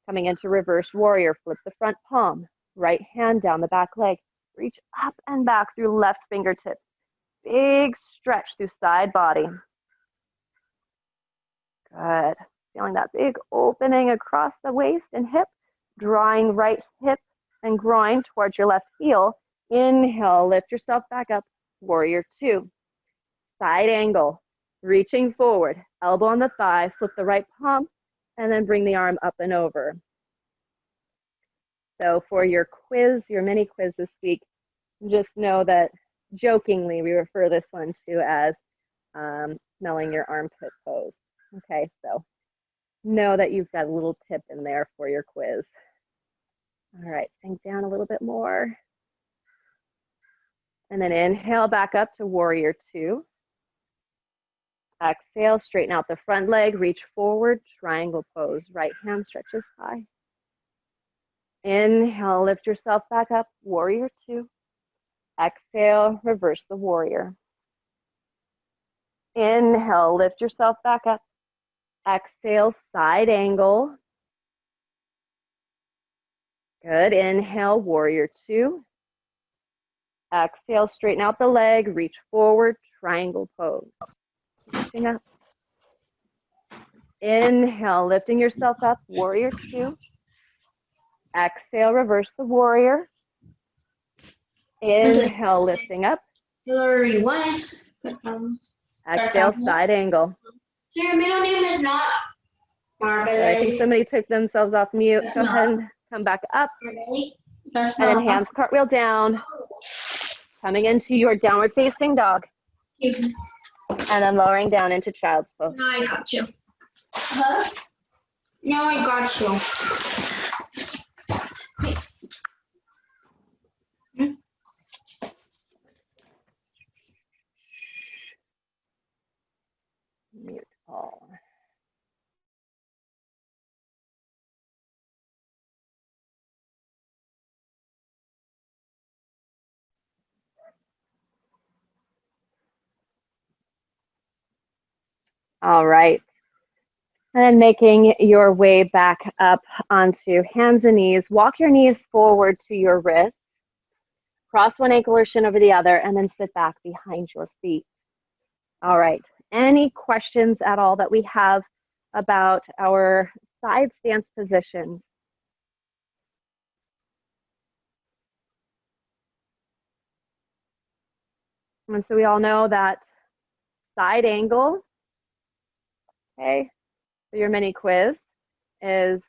Coming into reverse warrior, flip the front palm, right hand down the back leg. Reach up and back through left fingertips. Big stretch through side body. Good. Feeling that big opening across the waist and hip, drawing right hip and groin towards your left heel. Inhale, lift yourself back up, warrior two. Side angle, reaching forward, elbow on the thigh, flip the right palm, and then bring the arm up and over. So for your quiz, your mini quiz this week, just know that jokingly we refer this one to as smelling your armpit pose. Okay, so know that you've got a little tip in there for your quiz. All right, sink down a little bit more. And then inhale back up to warrior two. Exhale, straighten out the front leg, reach forward, triangle pose. Right hand stretches high. Inhale, lift yourself back up, warrior two. Exhale, reverse the warrior. Inhale, lift yourself back up. Exhale, side angle. Good. Inhale, warrior two. Exhale, straighten out the leg, reach forward, triangle pose. Lifting up. Inhale, lifting yourself up, warrior two. Exhale, reverse the warrior. Inhale, lifting up. Hillary, what? Exhale, side angle. Your middle name is not Marvelous. I think somebody took themselves off mute. That's Go ahead and come back up. That's and then hands cartwheel down. Coming into your downward facing dog. And then lowering down into child's pose. No, I got you. Huh? No, I got you. Mute all. All right. And then making your way back up onto hands and knees. Walk your knees forward to your wrists. Cross one ankle or shin over the other, and then sit back behind your feet. All right. Any questions at all that we have about our side stance position? And so we all know that side angle, okay, for your mini quiz is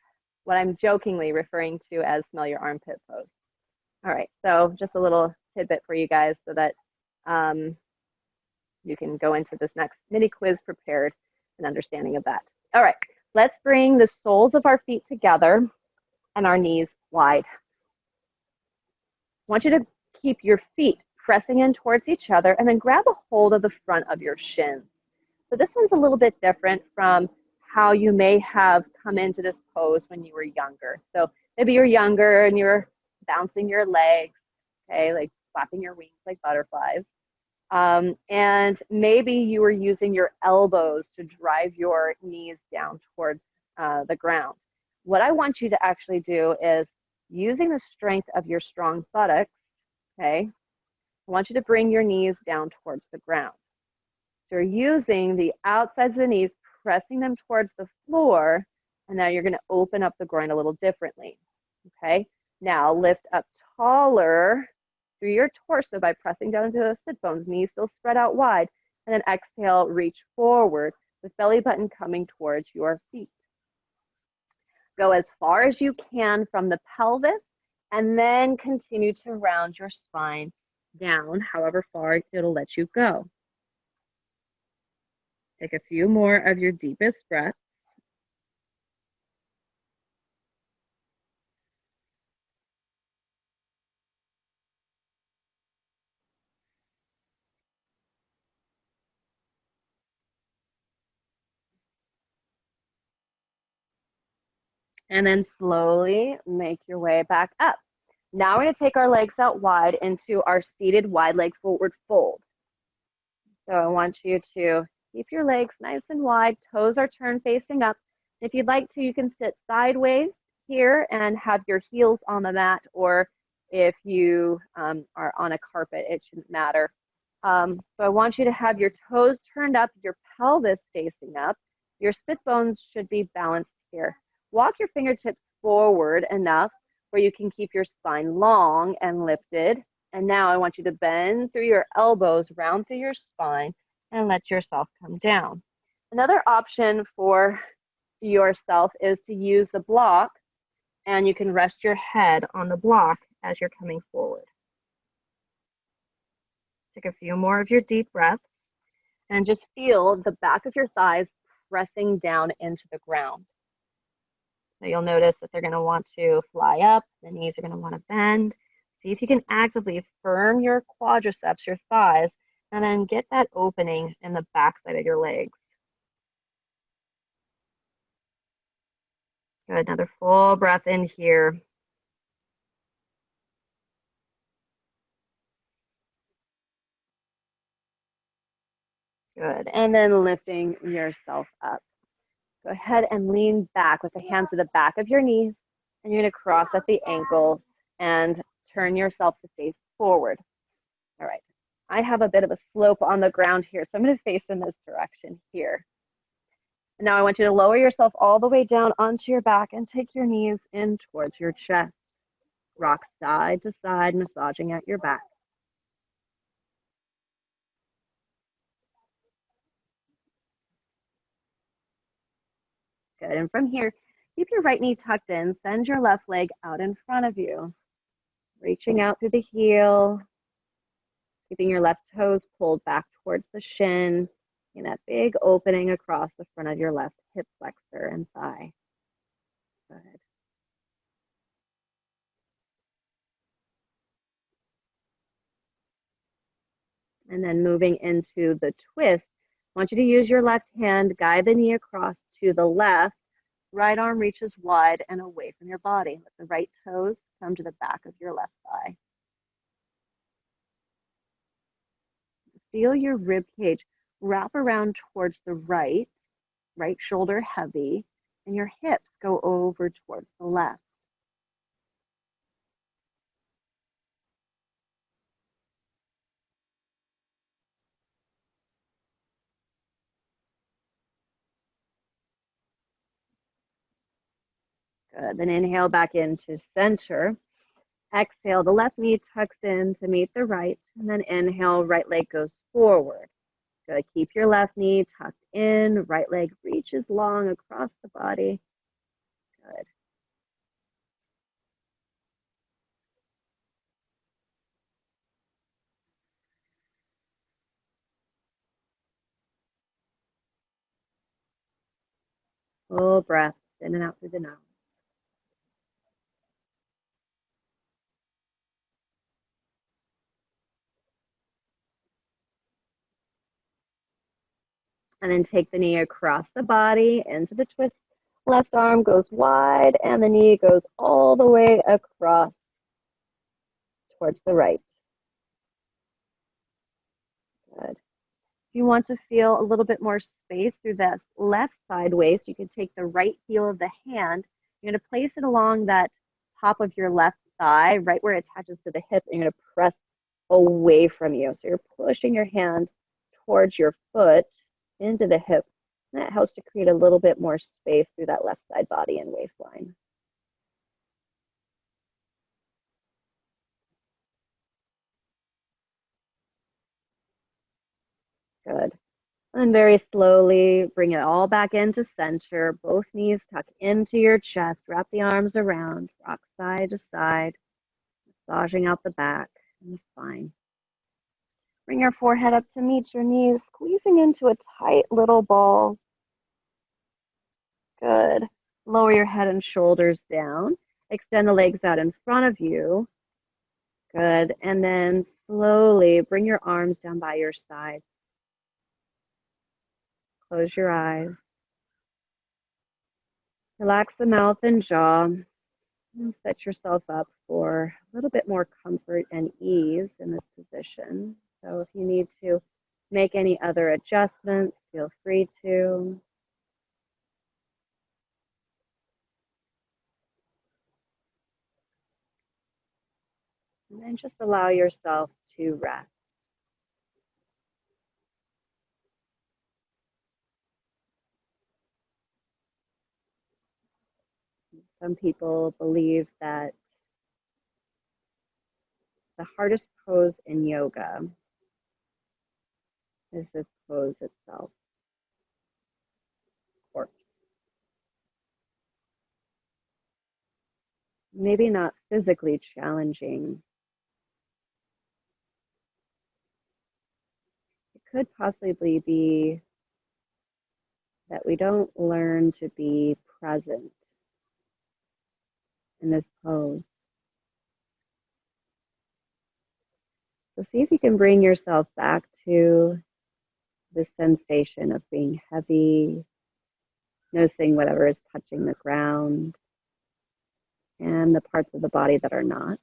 what I'm jokingly referring to as smell your armpit pose. All right, so just a little tidbit for you guys so that you can go into this next mini quiz prepared and understanding of that. All right, let's bring the soles of our feet together and our knees wide. I want you to keep your feet pressing in towards each other and then grab a hold of the front of your shins. So this one's a little bit different from how you may have come into this pose when you were younger. So maybe you're younger and you're bouncing your legs, okay, like flapping your wings like butterflies. And maybe you were using your elbows to drive your knees down towards the ground. What I want you to actually do is using the strength of your strong buttocks, okay, I want you to bring your knees down towards the ground. So you're using the outsides of the knees, pressing them towards the floor, and now you're going to open up the groin a little differently, okay? Now lift up taller through your torso by pressing down into those sit bones, knees still spread out wide, and then exhale, reach forward with belly button coming towards your feet. Go as far as you can from the pelvis, and then continue to round your spine down, however far it'll let you go. Take a few more of your deepest breaths. And then slowly make your way back up. Now we're going to take our legs out wide into our seated wide leg forward fold. So I want you to keep your legs nice and wide, toes are turned facing up. If you'd like to, you can sit sideways here and have your heels on the mat, or if you are on a carpet, it shouldn't matter. So I want you to have your toes turned up, your pelvis facing up, Your sit bones should be balanced here. Walk your fingertips forward enough where you can keep your spine long and lifted. And now I want you to bend through your elbows, round through your spine, and let yourself come down. Another option for yourself is to use the block, and you can rest your head on the block as you're coming forward. Take a few more of your deep breaths and just feel the back of your thighs pressing down into the ground. So you'll notice that they're going to want to fly up, the knees are going to want to bend. See if you can actively firm your quadriceps, your thighs, and then get that opening in the backside of your legs. Good, another full breath in here. Good, and then lifting yourself up. Go ahead and lean back with the hands to the back of your knees, and you're going to cross at the ankles and turn yourself to face forward. All right, I have a bit of a slope on the ground here, so I'm going to face in this direction here. And now I want you to lower yourself all the way down onto your back and take your knees in towards your chest. Rock side to side, massaging at your back. Good, and from here, keep your right knee tucked in, send your left leg out in front of you. Reaching out through the heel, keeping your left toes pulled back towards the shin, and that big opening across the front of your left hip flexor and thigh. Good. And then moving into the twist, I want you to use your left hand, guide the knee across to the left, right arm reaches wide and away from your body. Let the right toes come to the back of your left thigh. Feel your rib cage wrap around towards the right shoulder heavy, and your hips go over towards the left. Good. Then inhale back into center. Exhale, the left knee tucks in to meet the right, and then inhale, right leg goes forward. Good. Keep your left knee tucked in, right leg reaches long across the body. Good. Full breath in and out through the nose. And then take the knee across the body into the twist. Left arm goes wide and the knee goes all the way across towards the right. Good. If you want to feel a little bit more space through that left side waist, you can take the right heel of the hand. You're going to place it along that top of your left thigh, right where it attaches to the hip, and you're going to press away from you. So you're pushing your hand towards your foot into the hip. And that helps to create a little bit more space through that left side body and waistline. Good. And very slowly bring it all back into center. Both knees tuck into your chest. Wrap the arms around. Rock side to side. Massaging out the back and the spine. Bring your forehead up to meet your knees. Squeezing into a tight little ball. Good. Lower your head and shoulders down. Extend the legs out in front of you. Good. And then slowly bring your arms down by your side. Close your eyes. Relax the mouth and jaw. And set yourself up for a little bit more comfort and ease in this position. So if you need to make any other adjustments, feel free to. And then just allow yourself to rest. Some people believe that the hardest pose in yoga is this pose itself, corpse. Maybe not physically challenging. It could possibly be that we don't learn to be present in this pose. So see if you can bring yourself back to the sensation of being heavy, noticing whatever is touching the ground and the parts of the body that are not.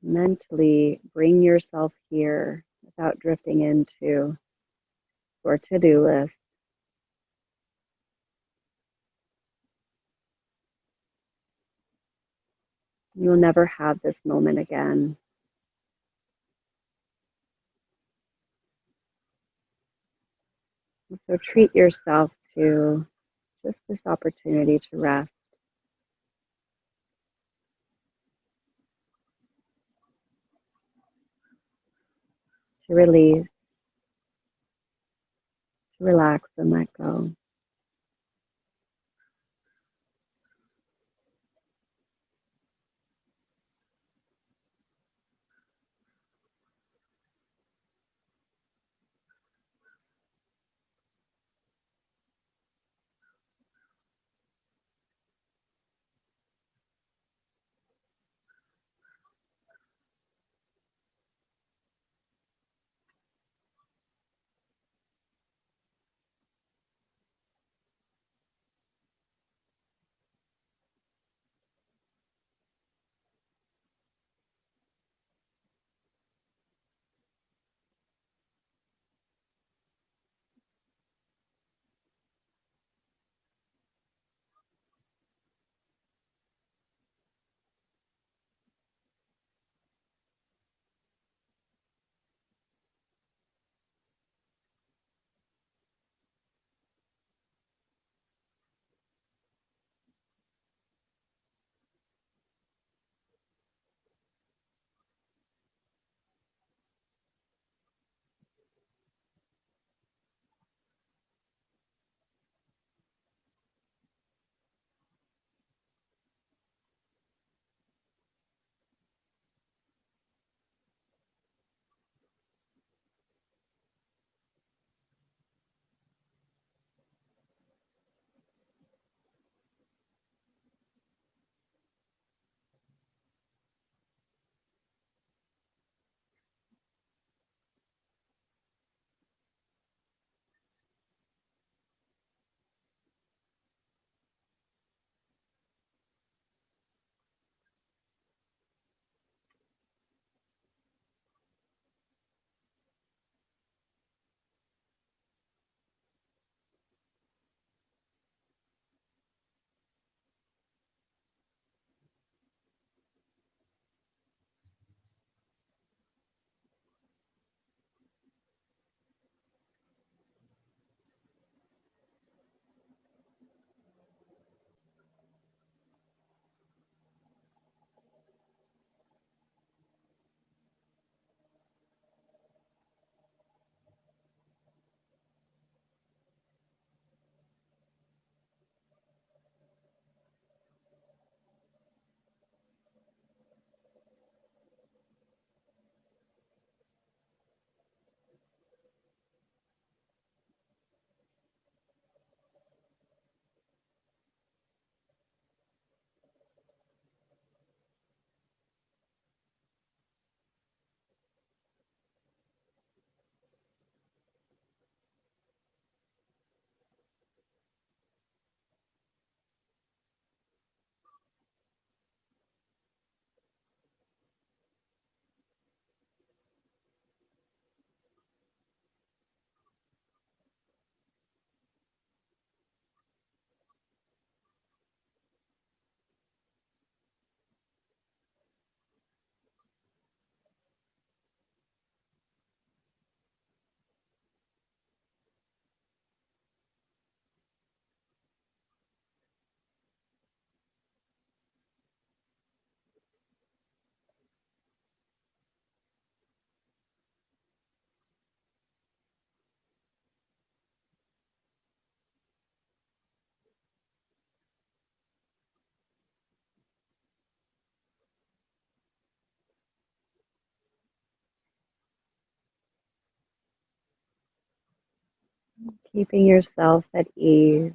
Mentally bring yourself here without drifting into your to-do list. You will never have this moment again. So treat yourself to just this opportunity to rest, to release, to relax and let go. Keeping yourself at ease.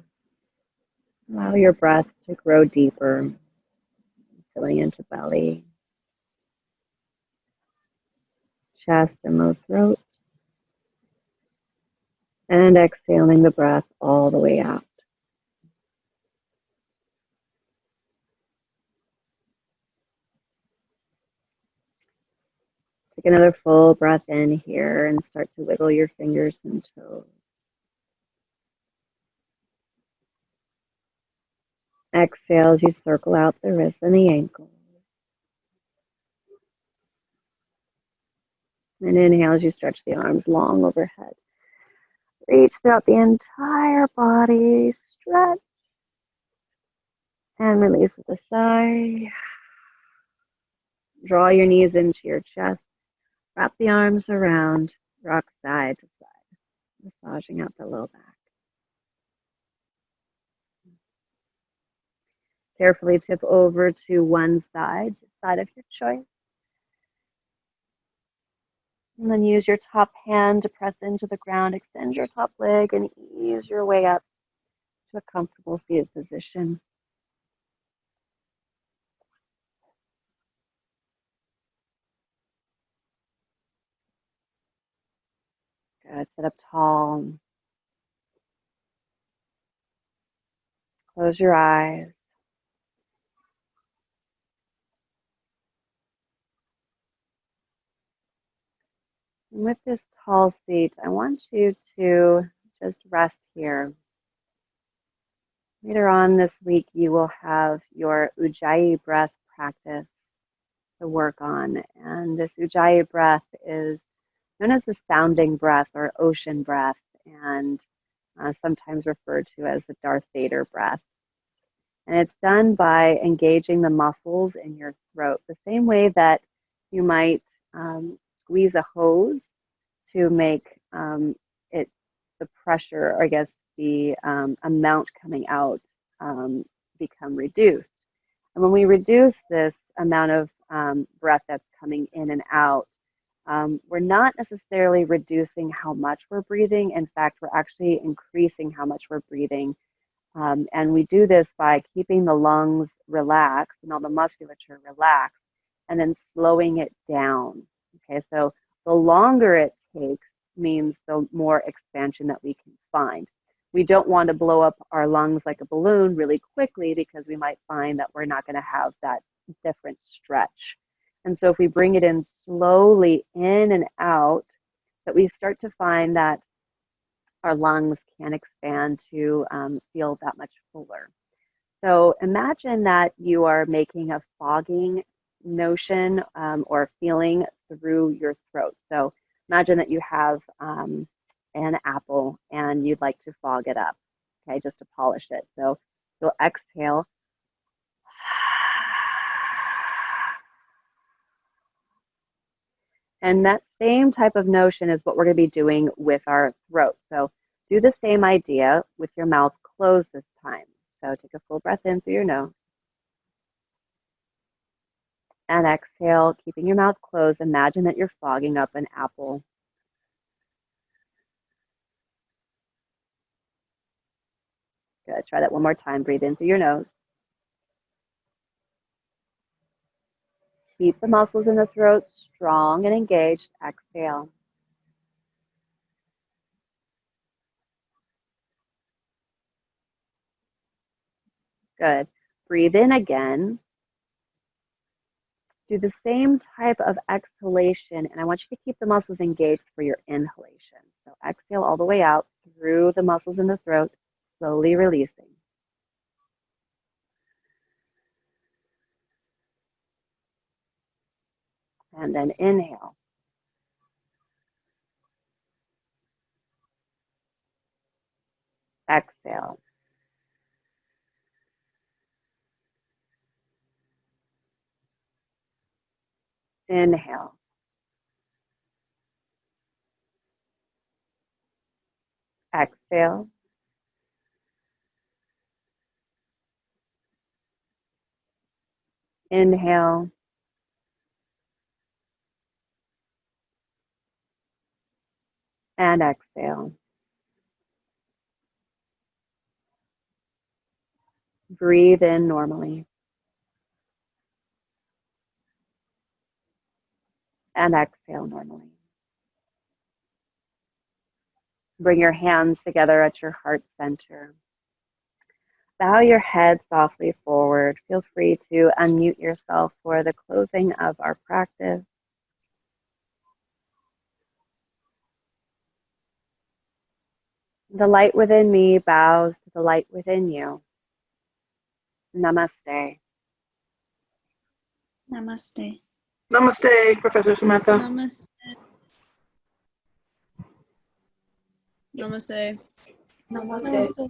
Allow your breath to grow deeper, filling into belly, chest, and low throat, and exhaling the breath all the way out. Take another full breath in here and start to wiggle your fingers and toes. Exhale as you circle out the wrists and the ankles. And inhale as you stretch the arms long overhead. Reach throughout the entire body. Stretch. And release with a sigh. Draw your knees into your chest. Wrap the arms around. Rock side to side. Massaging out the low back. Carefully tip over to one side of your choice. And then use your top hand to press into the ground. Extend your top leg and ease your way up to a comfortable seated position. Good. Sit up tall. Close your eyes. And with this tall seat, I want you to just rest here. Later on this week, you will have your Ujjayi breath practice to work on. And this Ujjayi breath is known as the sounding breath or ocean breath, and sometimes referred to as the Darth Vader breath. And it's done by engaging the muscles in your throat, the same way that you might squeeze a hose to make the pressure, or I guess the amount coming out become reduced. And when we reduce this amount of breath that's coming in and out, we're not necessarily reducing how much we're breathing. In fact, we're actually increasing how much we're breathing. And we do this by keeping the lungs relaxed and all the musculature relaxed, and then slowing it down. Okay, so the longer it takes means the more expansion that we can find. We don't want to blow up our lungs like a balloon really quickly, because we might find that we're not going to have that different stretch. And so if we bring it in slowly in and out, that we start to find that our lungs can expand to feel that much fuller. So imagine that you are making a fogging notion or feeling through your throat. So imagine that you have an apple and you'd like to fog it up, okay, just to polish it. So you'll exhale. And that same type of notion is what we're going to be doing with our throat. So do the same idea with your mouth closed this time. So take a full breath in through your nose. And exhale, keeping your mouth closed. Imagine that you're fogging up an apple. Good. Try that one more time. Breathe in through your nose. Keep the muscles in the throat strong and engaged. Exhale. Good. Breathe in again. Do the same type of exhalation, and I want you to keep the muscles engaged for your inhalation. So exhale all the way out through the muscles in the throat, slowly releasing. And then inhale. Exhale. Inhale. Exhale. Inhale. And exhale. breathe in normally. And exhale normally. Bring your hands together at your heart center. Bow your head softly forward. Feel free to unmute yourself for the closing of our practice. The light within me bows to the light within you. Namaste. Namaste. Namaste, Professor Samantha. Namaste. Namaste. Namaste.